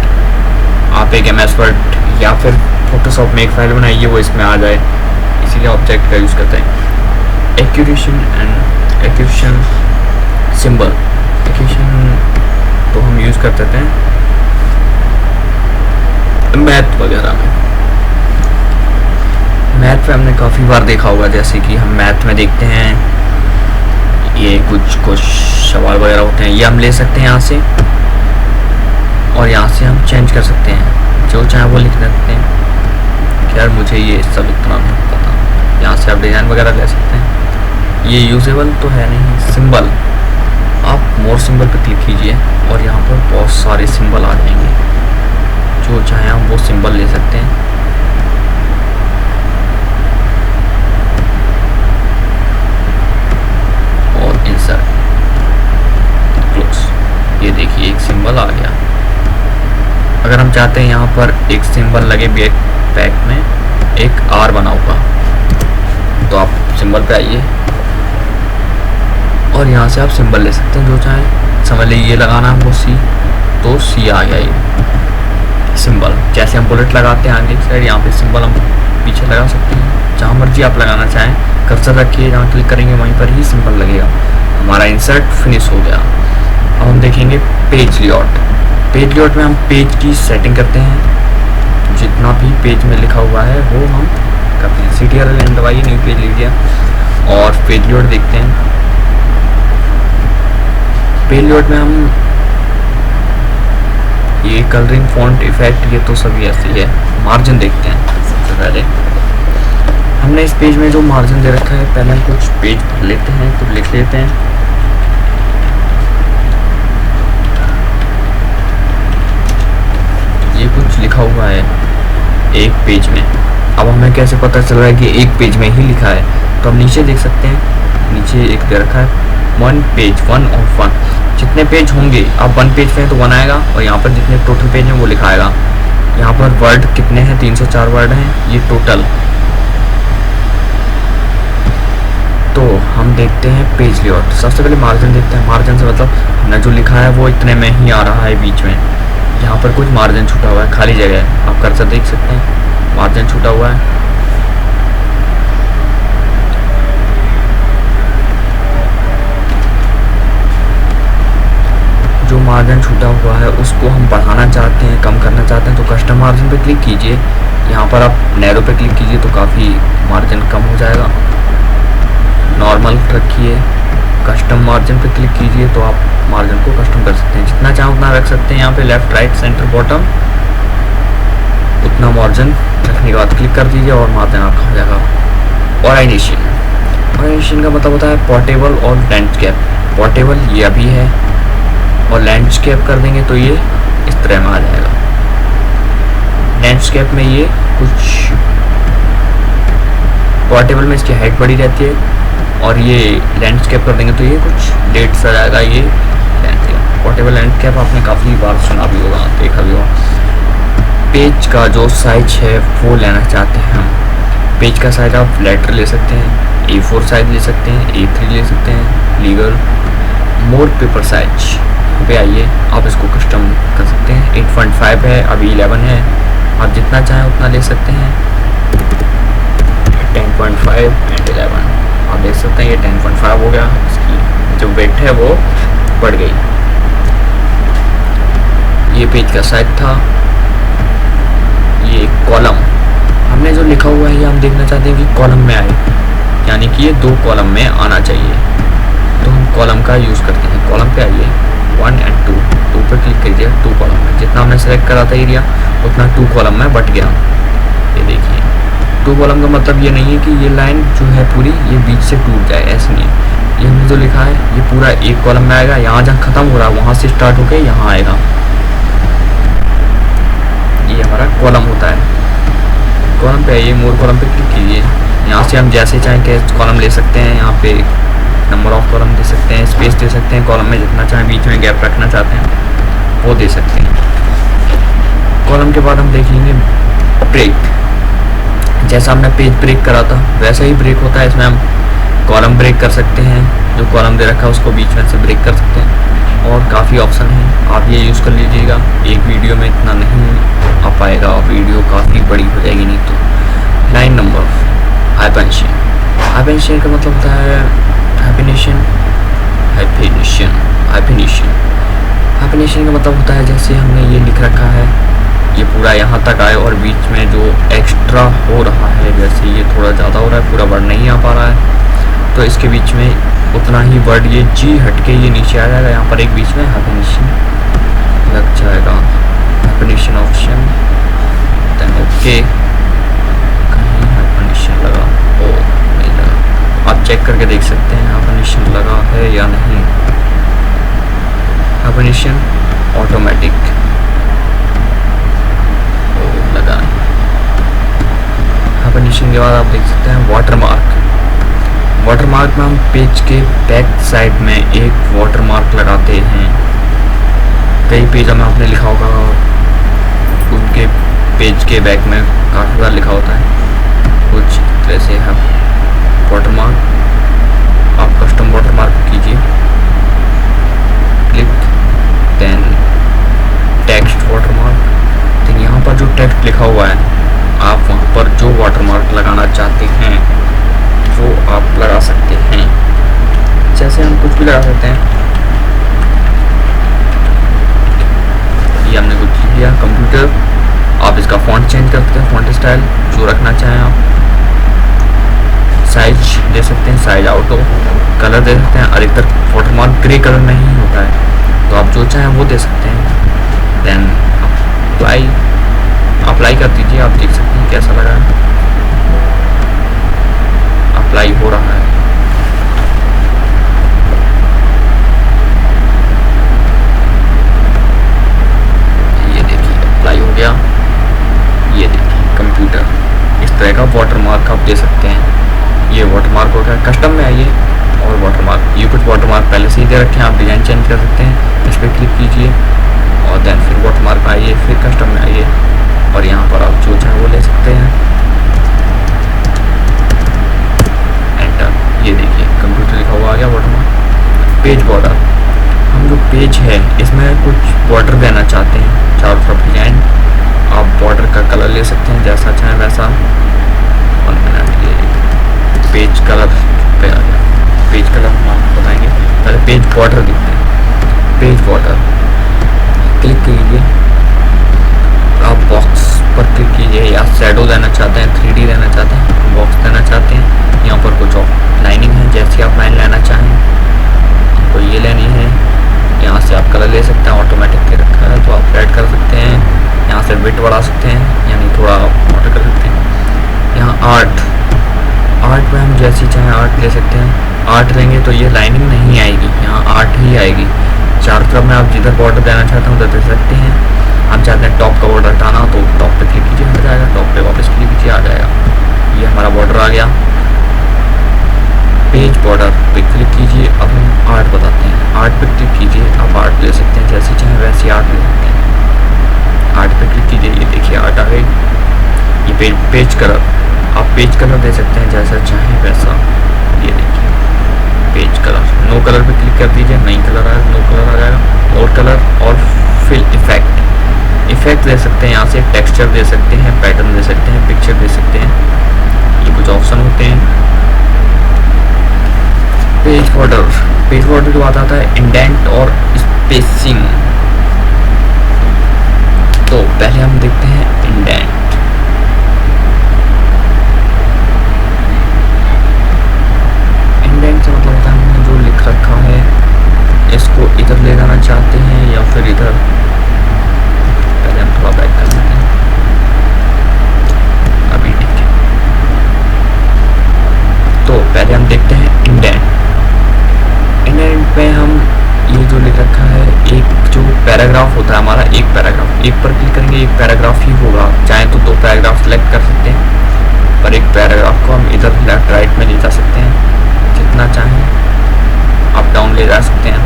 आप एक MS वर्ड या फिर फोटोशॉप में एक फाइल बनाइए, वो इसमें आ जाए, इसीलिए ऑब्जेक्ट का यूज़ करते हैं। एक्यूरेशन एंड एक्यूरेशन सिंबल, एक्यूरेशन तो हम यूज़ करते थे मैथ वगैरह में। मैथ में हमने काफ़ी बार देखा होगा, जैसे कि हम मैथ में देखते हैं ये कुछ सवाल वगैरह होते हैं, ये हम ले सकते हैं यहाँ से, और यहाँ से हम चेंज कर सकते हैं, जो चाहे वो लिख सकते हैं। खैर मुझे ये सब इतना नहीं पता। यहाँ से आप डिज़ाइन वगैरह ले सकते हैं। ये यूजेबल तो है नहीं। सिंबल, आप मोर सिंबल पे क्लिक कीजिए और यहाँ पर बहुत सारे सिंबल आ जाएंगे, जो चाहे आप वो सिंबल ले सकते हैं। और इंसर्ट, क्लोज, ये देखिए एक सिंबल आ गया। अगर हम चाहते हैं यहाँ पर एक सिंबल लगे बैक में, एक आर बना होगा, तो आप सिंबल पे आइए और यहाँ से आप सिंबल ले सकते हैं जो चाहें। समझ लीजिए ये लगाना है वो सी, तो सी आ गया ये सिंबल। जैसे हम बुलेट लगाते हैं आगे की साइड, यहाँ पे सिंबल हम पीछे लगा सकते हैं, जहाँ मर्जी आप लगाना चाहें। कर्सर रखिए, जहाँ क्लिक करेंगे वहीं पर ही सिंबल लगेगा। हमारा इंसर्ट फिनिश हो गया। अब हम देखेंगे पेज लेआउट। पेज लेआउट में हम पेज की सेटिंग करते हैं, जितना भी पेज में लिखा हुआ है वो हम करते हैं। CTRL दबाइए, न्यू पेज लीजिए और पेज लेआउट देखते हैं। पेज लेआउट में हम ये कलरिंग, फॉन्ट इफेक्ट, ये तो सभी ऐसे ही है। मार्जिन देखते हैं। सबसे पहले हमने इस पेज में जो मार्जिन दे रखा है, पहले हम कुछ पेज भर लेते हैं, तो लिख लेते हैं। ये कुछ लिखा हुआ है एक पेज में। अब हमें कैसे पता चल रहा है कि एक पेज में ही लिखा है, तो हम नीचे देख सकते हैं। नीचे एक दे रखा है 1 पेज, 1 ऑफ 1। जितने पेज होंगे, आप 1 पेज पे हैं तो 1 आएगा, और यहाँ पर जितने टोटल पेज हैं वो लिखाएगा। यहाँ पर वर्ड कितने हैं, 304 वर्ड हैं ये टोटल। तो हम देखते हैं पेज लेआउट। सबसे पहले मार्जिन देखते हैं। मार्जिन से मतलब हमने जो लिखा है वो इतने में ही आ रहा है बीच में। यहाँ पर कुछ मार्जिन छूटा हुआ है, खाली जगह है, आप कर्सर देख सकते हैं, मार्जिन छूटा हुआ है। जो मार्जिन छूटा हुआ है उसको हम बढ़ाना चाहते हैं, कम करना चाहते हैं, तो कस्टम मार्जिन पे क्लिक कीजिए। यहाँ पर आप नैरो पे क्लिक कीजिए तो काफ़ी मार्जिन कम हो जाएगा। नॉर्मल रखिए, कस्टम मार्जिन पे क्लिक कीजिए तो आप मार्जिन को कस्टम कर सकते हैं, जितना चाहें उतना रख सकते हैं। यहाँ पे लेफ्ट, राइट, सेंटर, बॉटम, उतना मार्जिन रखने के बाद क्लिक कर दीजिए और मार्जिन आपका हो जाएगा। ओरिएंटेशन का मतलब होता है पोर्टेबल और लैंडस्केप। पोर्टेबल ये अभी है, और लैंडस्केप कर देंगे तो ये इस तरह में आ जाएगा। लैंडस्केप में ये कुछ, पोर्टेबल में इसकी हाइट बड़ी रहती है, और ये लैंडस्केप कर देंगे तो ये कुछ लेट सा जाएगा। ये लैंडस्केप, पोर्टेबल लैंडस्केप आपने काफ़ी बार सुना भी होगा, देखा भी होगा। पेज का जो साइज है वो लेना चाहते हैं हम। पेज का साइज आप लेटर ले सकते हैं, A4 साइज ले सकते हैं, A3 ले सकते हैं, लीगल, मोर पेपर साइज पे आइए, आप इसको कस्टम कर सकते हैं। 8.5 है, अभी 11 है, आप जितना चाहें उतना ले सकते हैं। 10.5 एंड 11 आप देख सकते हैं, ये 10.5 हो गया। इसकी जो वेट है वो बढ़ गई। ये पेज का साइज था। ये कॉलम, हमने जो लिखा हुआ है ये हम देखना चाहते हैं कि कॉलम में आए, यानी कि ये 2 कॉलम में आना चाहिए, तो हम कॉलम का यूज़ करते हैं। कॉलम पे आइए, 1 और 2 पे क्लिक कीजिए। 2 कॉलम में जितना हमने सेलेक्ट करा था एरिया, उतना 2 कॉलम में बट गया। ये देखिए, 2 कॉलम का मतलब ये नहीं है कि ये लाइन जो है पूरी ये बीच से टूट जाए, ऐसे नहीं है। ये हमने जो लिखा है ये पूरा एक कॉलम में आएगा। यहाँ जहाँ ख़त्म हो रहा है वहाँ से स्टार्ट होकर यहाँ आएगा। ये हमारा कॉलम होता है। कॉलम पे आइए, मोर कॉलम पे क्लिक कीजिए। यहाँ से हम जैसे चाहें कि कॉलम ले सकते हैं। यहाँ पे नंबर ऑफ कॉलम दे सकते हैं, स्पेस दे सकते हैं, कॉलम में जितना चाहें बीच में गैप रखना चाहते हैं वो दे सकते हैं। कॉलम के बाद हम देखेंगे ब्रेक। जैसा हमने पेज ब्रेक करा था वैसा ही ब्रेक होता है। इसमें हम कॉलम ब्रेक कर सकते हैं, जो कॉलम दे रखा है उसको बीच में से ब्रेक कर सकते हैं, और काफ़ी ऑप्शन हैं, आप ये यूज़ कर लीजिएगा। एक वीडियो में इतना नहीं आ पाएगा, वीडियो काफ़ी बड़ी हो जाएगी नहीं तो। Line number, हाइपेंशियन। हाइपेंशियन का मतलब होता है हाइफिनेशन। हाइफिनेशन का मतलब होता है जैसे हमने ये लिख रखा है, ये पूरा यहाँ तक आए और बीच में जो एक्स्ट्रा हो रहा है, जैसे ये थोड़ा थोड़ा ज़्यादा हो रहा है, पूरा वर्ड नहीं आ पा रहा है, तो इसके बीच में उतना ही वर्ड ये जी हटके ये नीचे आ जाएगा। यहाँ पर एक बीच में हाइफेनेशन लग जाएगा, हाइफेनेशन ऑप्शन, देन ओके। कहीं हाइफेनेशन लगा, ओ नहीं लगा। आप चेक करके देख सकते हैं हाइफेनेशन लगा है या नहीं। हाइफेनेशन ऑटोमेटिक लगा। हाइफेनेशन के बाद आप देख सकते हैं वाटरमार्क। वाटरमार्क में हम पेज के बैक साइड में एक वाटरमार्क लगाते हैं। कई पेजों में आपने लिखा होगा, उनके पेज के बैक में काफ़ी बार लिखा होता है कुछ तरह से है वाटरमार्क। आप कस्टम वाटरमार्क कीजिए, क्लिक, देन टेक्स्ट वाटरमार्क। तो यहाँ पर जो टेक्स्ट लिखा हुआ है, आप वहाँ पर जो वाटरमार्क लगाना चाहते हैं वो आप लगा सकते हैं। जैसे हम कुछ भी लगा सकते हैं, ये हमने कुछ लिया कंप्यूटर। आप इसका फॉन्ट चेंज कर सकते हैं, फॉन्ट स्टाइल जो रखना चाहें आप। साइज दे सकते हैं, साइज आउट हो। कलर दे सकते हैं, अधिकतर वाटरमार्क ग्रे कलर में ही होता है, तो आप जो चाहें वो दे सकते हैं। देन अप्लाई कर दीजिए। आप देख सकते हैं कैसा लगा है, अप्लाई हो रहा है। ये देखिए अप्लाई हो गया। ये देखिए कंप्यूटर, इस तरह का वाटरमार्क आप दे सकते हैं। ये वाटरमार्क हो गया। कस्टम में आइए और वाटरमार्क, ये कुछ वाटरमार्क पहले से ही दे रखे हैं, आप डिज़ाइन चेंज कर सकते हैं। इस पर क्लिक कीजिए और देन फिर वाटरमार्क में आइए, फिर कस्टम में आइए और यहाँ पर आप जो चाहे वो ले सकते हैं। एंटर। ये देखिए कंप्यूटर लिखा हुआ आ गया वाटरमार्क। पेज बॉर्डर, हम जो पेज है इसमें कुछ बॉर्डर देना चाहते हैं, चारों तरफ डिजाइन। आप बॉर्डर का कलर ले सकते हैं जैसा चाहें वैसा। 1 मिनट, ये पेज कलर पे आ गया। पेज कलर हम आपको बताएंगे, पहले पेज बॉर्डर देखते हैं। पेज बॉर्डर क्लिक कीजिए, आप बॉक्स पर क्लिक कीजिए, या शैडो देना चाहते हैं, 3D देना चाहते हैं, बॉक्स देना चाहते हैं। यहाँ पर कुछ लाइनिंग है, जैसे आप लाइन लेना चाहें, आपको ये लेनी है। यहाँ से आप कलर ले सकते हैं, ऑटोमेटिक के रखा है तो आप ऐड कर सकते हैं। यहाँ से विड्थ बढ़ा सकते हैं, यानी थोड़ा मोटा कर सकते हैं। यहाँ आर्ट में हम जैसी चाहें आर्ट ले सकते हैं। आर्ट लेंगे तो ये लाइनिंग नहीं आएगी, यहाँ आर्ट ही आएगी। चारों तरफ में आप जिधर बॉर्डर देना चाहते हैं उधर दे सकते हैं। आप चाहते हैं टॉप का बॉर्डर हटाना तो टॉप पे क्लिक कीजिए, हट जाएगा। टॉप पे वापस क्लिक कीजिए, आ जाएगा। ये हमारा बॉर्डर आ गया। पेज बॉर्डर पे क्लिक कीजिए। अब हम आर्ट बताते हैं, आर्ट पे क्लिक कीजिए। आप आर्ट ले सकते हैं, जैसी चाहें वैसी आर्ट ले सकते हैं। आर्ट पे क्लिक कीजिए, ये देखिए आर्ट आ गई। ये पेज कलर, आप पेज कलर दे सकते हैं जैसा चाहें वैसा। ये देखिए पेज कलर, नो कलर पे क्लिक कर दीजिए, नई कलर आएगा, नो कलर आ जाएगा। और कलर और फिल इफेक्ट दे सकते हैं। यहाँ से टेक्सचर दे सकते हैं, पैटर्न दे सकते हैं, पिक्चर दे सकते हैं। ये कुछ ऑप्शन होते हैं। पेज बॉर्डर के बाद आता है इंडेंट और स्पेसिंग। तो पहले हम देखते हैं इंडेंट। इंडेंट से मतलब होता है हमने जो लिख रखा है इसको इधर ले जाना चाहते हैं या फिर इधर। पहले हम थोड़ा बैक कर लेते हैं, अभी ठीक है। तो पहले हम देखते हैं इंडेंट में हम ये जो लिख रखा है, एक जो पैराग्राफ होता है हमारा, एक पैराग्राफ, एक पर क्लिक करेंगे एक पैराग्राफ ही होगा। चाहे तो 2 पैराग्राफ सेलेक्ट कर सकते हैं, पर एक पैराग्राफ को हम इधर लेफ्ट राइट में ले जा सकते हैं, जितना चाहें अप डाउन ले जा सकते हैं।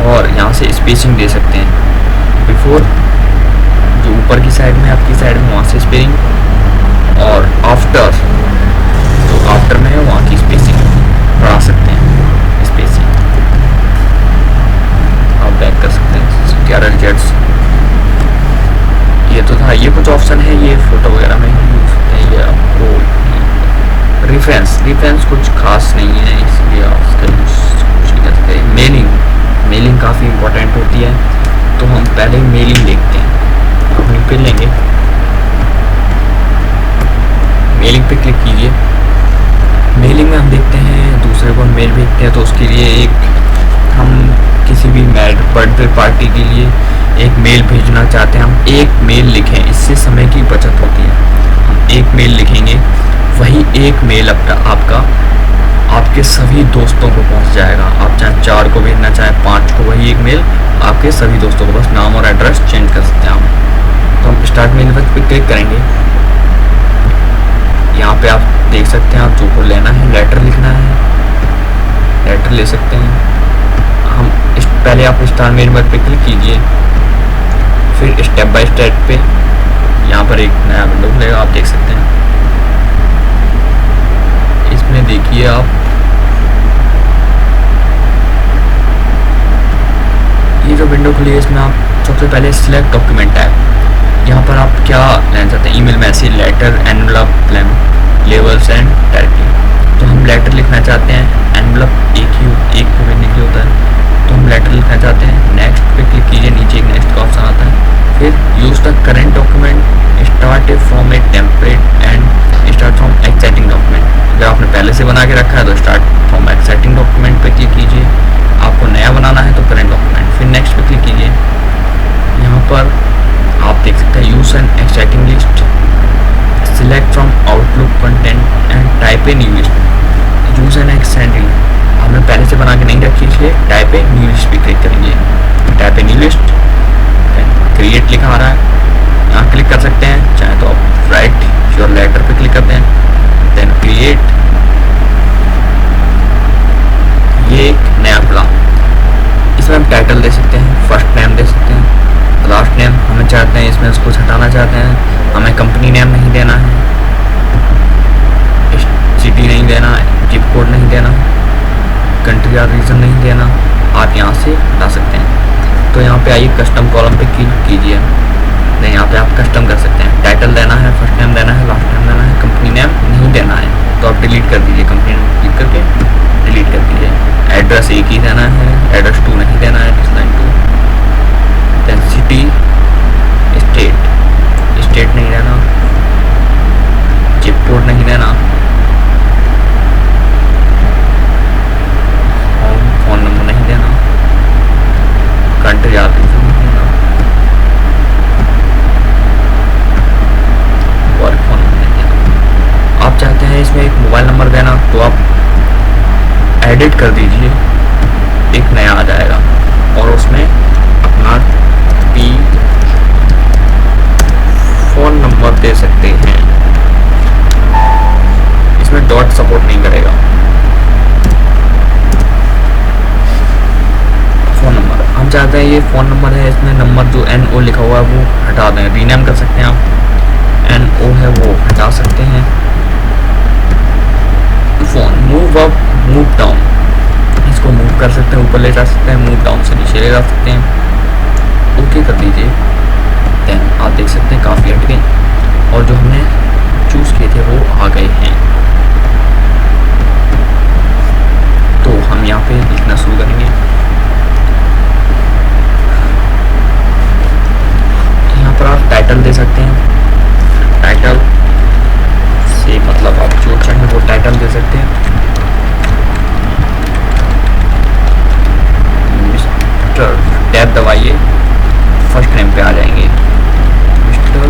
और यहाँ से स्पेसिंग दे सकते हैं। बिफोर जो ऊपर की साइड में आपकी साइड में वहाँ से स्पेलिंग, और आफ्टर जो आफ्टर में है वहाँ की स्पेसिंग बढ़ा सकते हैं। स्पेसिंग आप बैक कर सकते हैं, CTRL-Z। ये तो था, ये कुछ ऑप्शन है, ये फोटो वगैरह में ही यूज होते हैं। ये आपको रेफरेंस कुछ खास नहीं है, इसलिए आप इसका यूज कुछ नहीं कर सकते। मेलिंग काफ़ी इंपॉर्टेंट होती है, तो हम पहले मेलिंग देखते हैं। हम फिर लेंगे मेलिंग पे क्लिक कीजिए। मेलिंग में हम देखते हैं दूसरे को मेल भेजते हैं, तो उसके लिए एक हम किसी भी बर्थडे पार्टी के लिए एक मेल भेजना चाहते हैं, हम एक मेल लिखें, इससे समय की बचत होती है। हम एक मेल लिखेंगे, वही एक मेल आपका आपके सभी दोस्तों को पहुंच जाएगा। आप चाहे 4 को भेजना चाहे 5 को, वही एक मेल आपके सभी दोस्तों को, बस नाम और एड्रेस चेंज कर सकते हैं आप। तो हम स्टार्ट मेल पर क्लिक करेंगे। यहाँ पे आप देख सकते हैं, आप जो को लेना है, लेटर लिखना है, लेटर ले सकते हैं। हम पहले आप स्टार्ट मेल पर क्लिक कीजिए, फिर स्टेप बाय स्टेप पे यहाँ पर एक नया विंडो खुलेगा, आप देख सकते हैं। इसमें देखिए आप ये जो विंडो खुली है, इसमें आप सबसे पहले सिलेक्ट डॉक्यूमेंट टाइप, यहाँ पर आप क्या लेना चाहते हैं, email, message, letter, envelope, labels and directly. तो हम लेटर लिखना चाहते हैं, एनवेलप एक को भेजने के लिए होता है, तो हम लेटर लिखना चाहते हैं। नेक्स्ट पे क्लिक कीजिए, नीचे एक नेक्स्ट का ऑप्शन आता है। फिर use the current document, start from A template and start from exciting document. अगर आपने पहले से बना के रखा है तो स्टार्ट फ्रॉम एक्साइटिंग डॉक्यूमेंट पे क्लिक कीजिए, आपको नया बनाना है तो करेंट डॉक्यूमेंट। फिर नेक्स्ट पे क्लिक कीजिए। यहाँ पर आप देख सकते हैं use an exciting list, select from outlook content and type a new list. Use an exciting हमने पहले से बना के नहीं रखी, इसलिए टाइप ए न्यू लिस्ट पे क्लिक करेंगे। Type a new list, create लिखा आ रहा है, यहाँ क्लिक कर सकते हैं। चाहे तो आप राइट योर लेटर पे क्लिक करते हैं, देन क्रिएट। ये एक नया खुला, इसमें हम टाइटल दे सकते हैं, फर्स्ट नेम दे सकते हैं, लास्ट नेम हमें चाहते हैं इसमें उसको हटाना चाहते हैं, हमें कंपनी नेम नहीं देना है, सिटी नहीं देना है, जिप कोड नहीं देना, कंट्री या रीजन नहीं देना, आप यहाँ से हटा सकते हैं। तो यहाँ पे आइए कस्टम कॉलम पे क्लिक कीजिए, नहीं यहाँ पे आप कस्टम कर सकते हैं। टाइटल देना है, फर्स्ट नेम देना है, लास्ट नेम देना है, कंपनी नेम नहीं देना है तो आप डिलीट कर दीजिए, कंपनी नेम क्लिक करके डिलीट कर दीजिए। एड्रेस एक ही देना है, एड्रेस 2 नहीं देना है, डिस्लाइन 2। देन सिटी, स्टेट नहीं देना, जिप कोड नहीं देना, फोन नंबर नहीं देना, कंट्री या रीजन नहीं देना, वर्क फोन नंबर नहीं देना। आप चाहते हैं इसमें एक मोबाइल नंबर देना तो आप एडिट कर दीजिए, एक नया आ जाएगा और उसमें अपना फोन नंबर दे सकते हैं। इसमें डॉट सपोर्ट नहीं करेगा। फ़ोन नंबर हम चाहते हैं ये फ़ोन नंबर है, इसमें नंबर जो NO लिखा हुआ है वो हटा दें, रीनेम कर सकते हैं आप। NO है वो हटा सकते हैं। Phone move up, move down, इसको मूव कर सकते हैं, ऊपर ले जा सकते हैं, मूव डाउन से नीचे ले जा सकते हैं। ओके कर दीजिए। देन आप देख सकते हैं काफ़ी हट गए और जो हमने चूज़ किए थे वो आ गए हैं। तो हम यहाँ पे लिखना शुरू करेंगे। यहाँ पर आप टाइटल दे सकते हैं, टाइटल से मतलब आप जो चाहें वो टाइटल दे सकते हैं। मिस्टर टैब दबाइए, फर्स्ट नेम पे आ जाएंगे मिस्टर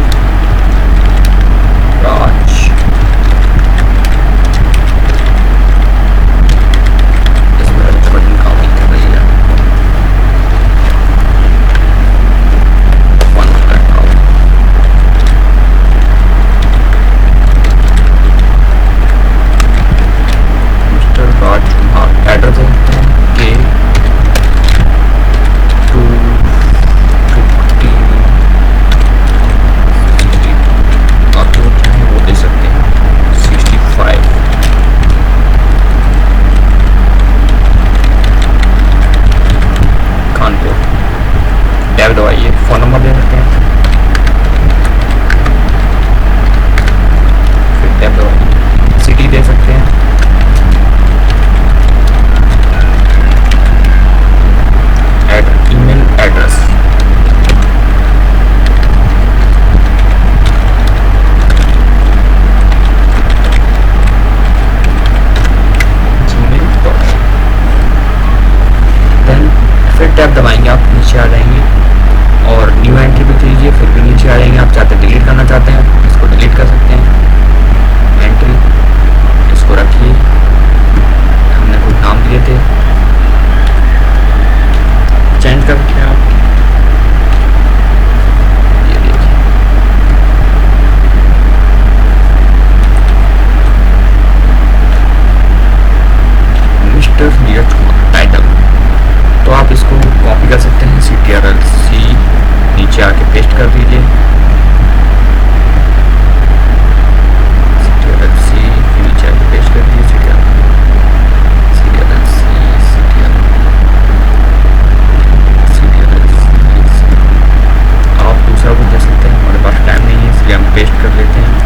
पेस्ट कर लेते हैं।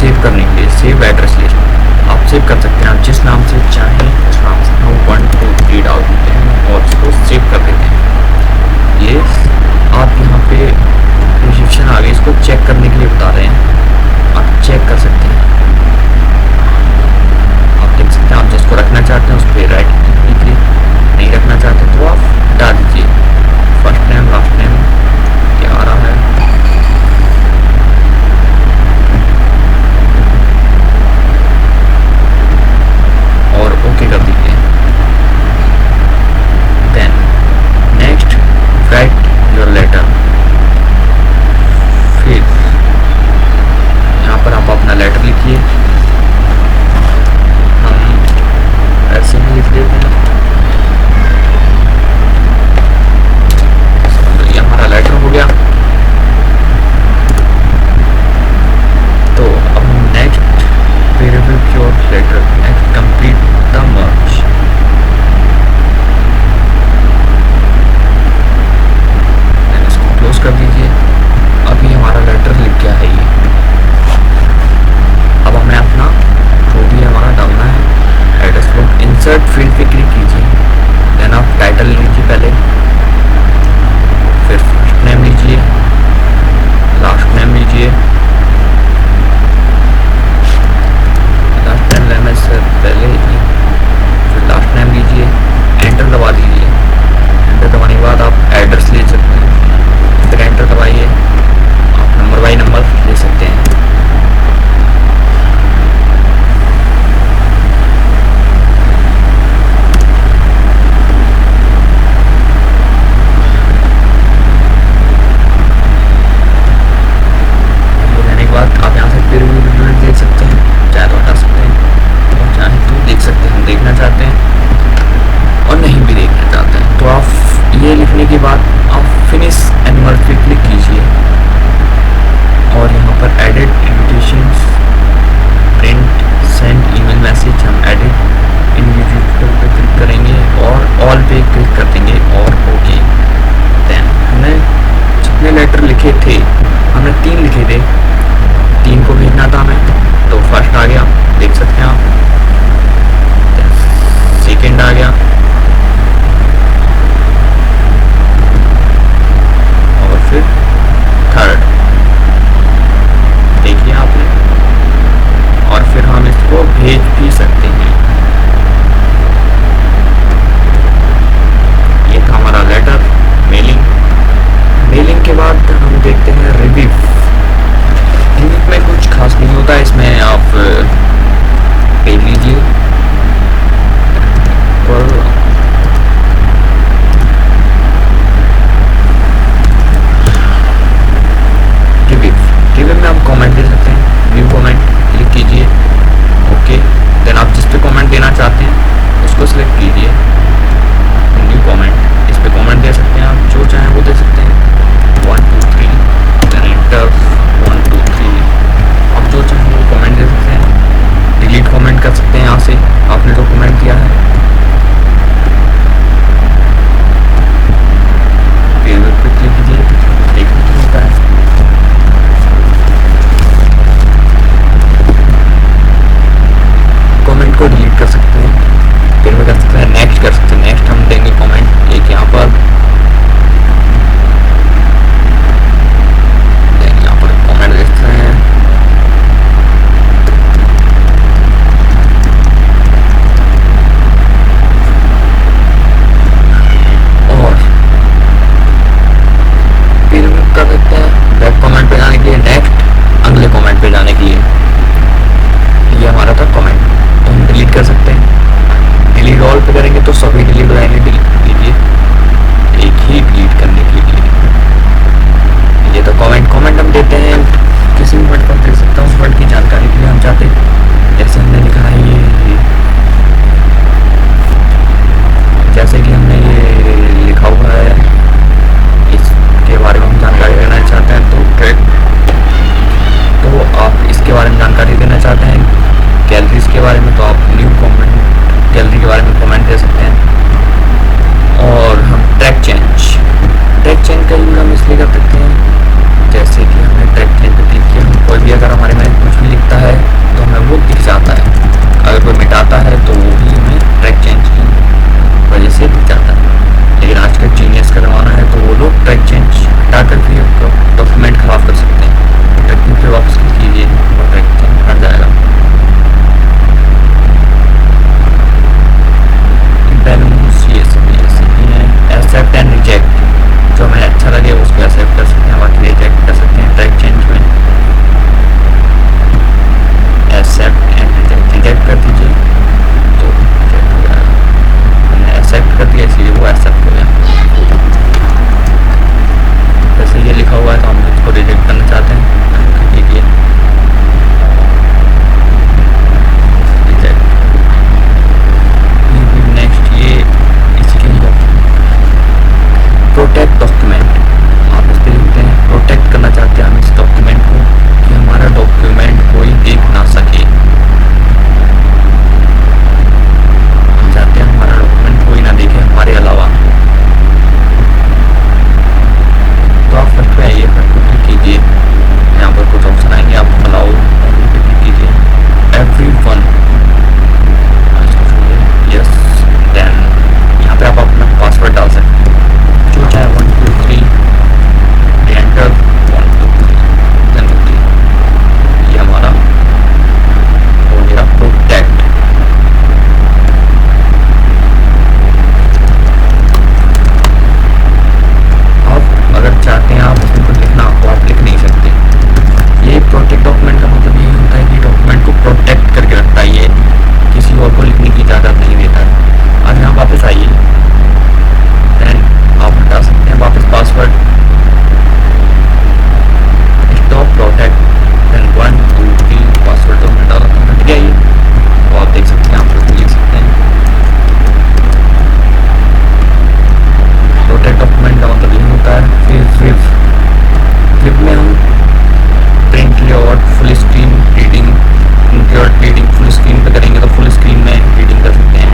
सेव करने के लिए सेव एड्रेस लिस्ट आप सेव कर सकते हैं। आप जिस नाम से चाहें उस नाम से हम 1 2 3 डाल देते हैं और उसको सेव कर देते हैं। ये आप यहाँ पे रिसेप्शन आ गई, इसको चेक करने के लिए बता रहे हैं, आप चेक कर सकते हैं। आप देख सकते हैं आप जिसको रखना चाहते हैं उस पर राइट क्लिक, नहीं रखना चाहते तो आप डाल दीजिए फर्स्ट नेम लास्ट नेम क्या आ रहा है। और ओके कर दीजिए। Then next write your letter. फिर यहाँ पर आप अपना लेटर लिखिए, हम ऐसे ही लिख देते हैं। तो ये हमारा लेटर हो गया। तो अब next verify your letter, next complete the merge. इसको क्लोज कर दीजिए। अभी हमारा लेटर लिख गया है ये। अब हमें अपना जो भी हमारा डालना है एड्रेस बुक इंसर्ट फील्ड पे क्लिक कीजिए। देन आप टाइटल लीजिए पहले, फिर फर्स्ट नेम लीजिए, लास्ट नेम लीजिए, लास्ट नेम लेने से पहले ही फिर लास्ट नेम लीजिए, एंटर दबा दीजिए। एंटर दबाने के बाद आप एड्रेस ले सकते हैं, फिर एंटर दबाइए, आप नंबर बाई नंबर ले सकते हैं। लेने के बाद आप यहाँ से फिर भी देख सकते हैं, चाहे तो हटा सकते हैं और चाहे तो देख सकते हैं। हम देखना चाहते हैं और नहीं भी देखना चाहते हैं तो आप ये लिखने के बाद आप फिनिश एंड मर्ज पे क्लिक कीजिए और यहाँ पर edit invitations, print, send email message, हम एडिट इंडिविजुअल पे क्लिक करेंगे और ऑल पे क्लिक कर देंगे और ओके। देन हमने जितने लेटर लिखे थे, हमने 3 लिखे थे, 3 को भेजना था हमें, तो फर्स्ट आ गया, देख सकते हैं आप, सेकेंड आ गया और फिर थर्ड, देखिए आपने, और फिर हम इसको भेज भी सकते हैं। ये था हमारा लेटर मेलिंग। मेलिंग के बाद हम देखते हैं रिव्यू। रिव्यू में कुछ खास नहीं होता है, इसमें आप पेज लीजिए और रिव्यू में आप कमेंट दे सकते हैं, न्यू कमेंट क्लिक कीजिए, ओके। देन आप जिस पे कमेंट देना चाहते हैं उसको सिलेक्ट कीजिए, न्यू कमेंट, इस पे कमेंट दे सकते हैं, आप जो चाहें वो दे सकते हैं, 1 2 3, देन एंटर 1 2 3, आप जो चाहें वो कमेंट दे सकते हैं। चाहते, जैसे हमने लिखा है ये, जैसे कि हमने ये लिखा हुआ है, इसके बारे में हम जानकारी देना चाहते हैं तो आप इसके बारे में जानकारी देना चाहते हैं गैलरीज के बारे में, तो आप न्यू कमेंट गैलरी के बारे में कमेंट दे सकते हैं। और हम ट्रैक चेंज का यूज़ हम इसलिए कर सकते हैं, जैसे कि हमने ट्रैक चेंज पर क्लिक किया, कोई भी अगर हमारे में कुछ भी लिखता है तो हमें वो दिख जाता है, अगर कोई मिटाता है तो वो भी हमें ट्रैक चेंज की वजह से दिख जाता है। लेकिन आज का जीनियस का ज़माना है तो वो लोग ट्रैक चेंज हटा कर भी डॉक्यूमेंट ख़राब कर सकते हैं। ट्रैकिंग पे वापस क्लिक कीजिए और ट्रैक चेंज हट जाएगा। बैलून्स ये सभी ऐसे ही हैं। एक्सेप्ट एंड रिजेक्ट, जो हमें अच्छा लगे उसको एक्सेप्ट कर सकते हैं, बाकी रिजेक्ट कर सकते हैं। ट्रैक चेंज में एक्सेप्ट एंड रिजेक्ट कर दीजिए तो रिजेक्ट हो जाएगा। हमने एक्सेप्ट कर दिया इसीलिए वो एक्सेप्ट हो गया। जैसे ये लिखा हुआ है तो हम इसको रिजेक्ट करना चाहते हैं, कीजिए रिजेक्ट। नेक्स्ट ये इसी के लिए प्रोटेक्ट डॉक्यूमेंट, आप इस पर लिखते हैं प्रोटेक्ट करना चाहते हैं हम इस डॉक्यूमेंट को कि हमारा डॉक्यूमेंट कोई देख ना सके। हम चाहते हैं हमारा डॉक्यूमेंट कोई ना देखे हमारे अलावा, तो आप फर्स्ट पे आइए, फर्स्ट पे क्लिक कीजिए, यहाँ पर कुछ ऑप्शन आएंगे, आप अलाउ पे क्लिक कीजिए एवरीवन, यस देन यहाँ पे आप अपना पासवर्ड डाल सकते हैं जो चाहे 1 2 3 एंटर 1 2 3 देन ये हमारा हो गया प्रोटेक्ट। आप अगर चाहते हैं आप उसमें कुछ लिखना तो आप लिख नहीं सकते। ये प्रोटेक्ट डॉक्यूमेंट का मतलब ये होता है कि डॉक्यूमेंट को प्रोटेक्ट करके रखता है, ये किसी और को लिखने की इजाज़त नहीं देता है। अब यहाँ वापस आइए, देन आप हटा सकते हैं वापस password, stop protect, then 1 2 3 password तो हमने डाला था हट गया ये, तो आप देख सकते हैं, आप लोग लिख सकते हैं। प्रोटेक्ट डॉक्यूमेंट का मतलब ये होता है। फिर फ्लिप में हम print layout full screen reading, reading full screen पे करेंगे तो फुल स्क्रीन में रीडिंग कर सकते हैं।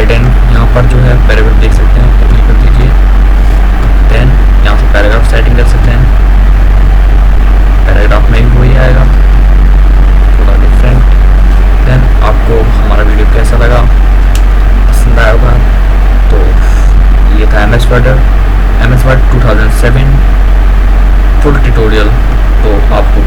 राइट एंड यहाँ पर जो है पैराग्राफ देख सकते हैं, तो क्लिक कर दीजिए। देन यहाँ से पैराग्राफ सेटिंग कर सकते हैं, पैराग्राफ में भी वही आएगा, थोड़ा डिफरेंट। देन आपको हमारा वीडियो कैसा लगा, पसंद आया होगा, तो ये था MS Word 2007 फुल ट्यूटोरियल। तो आपको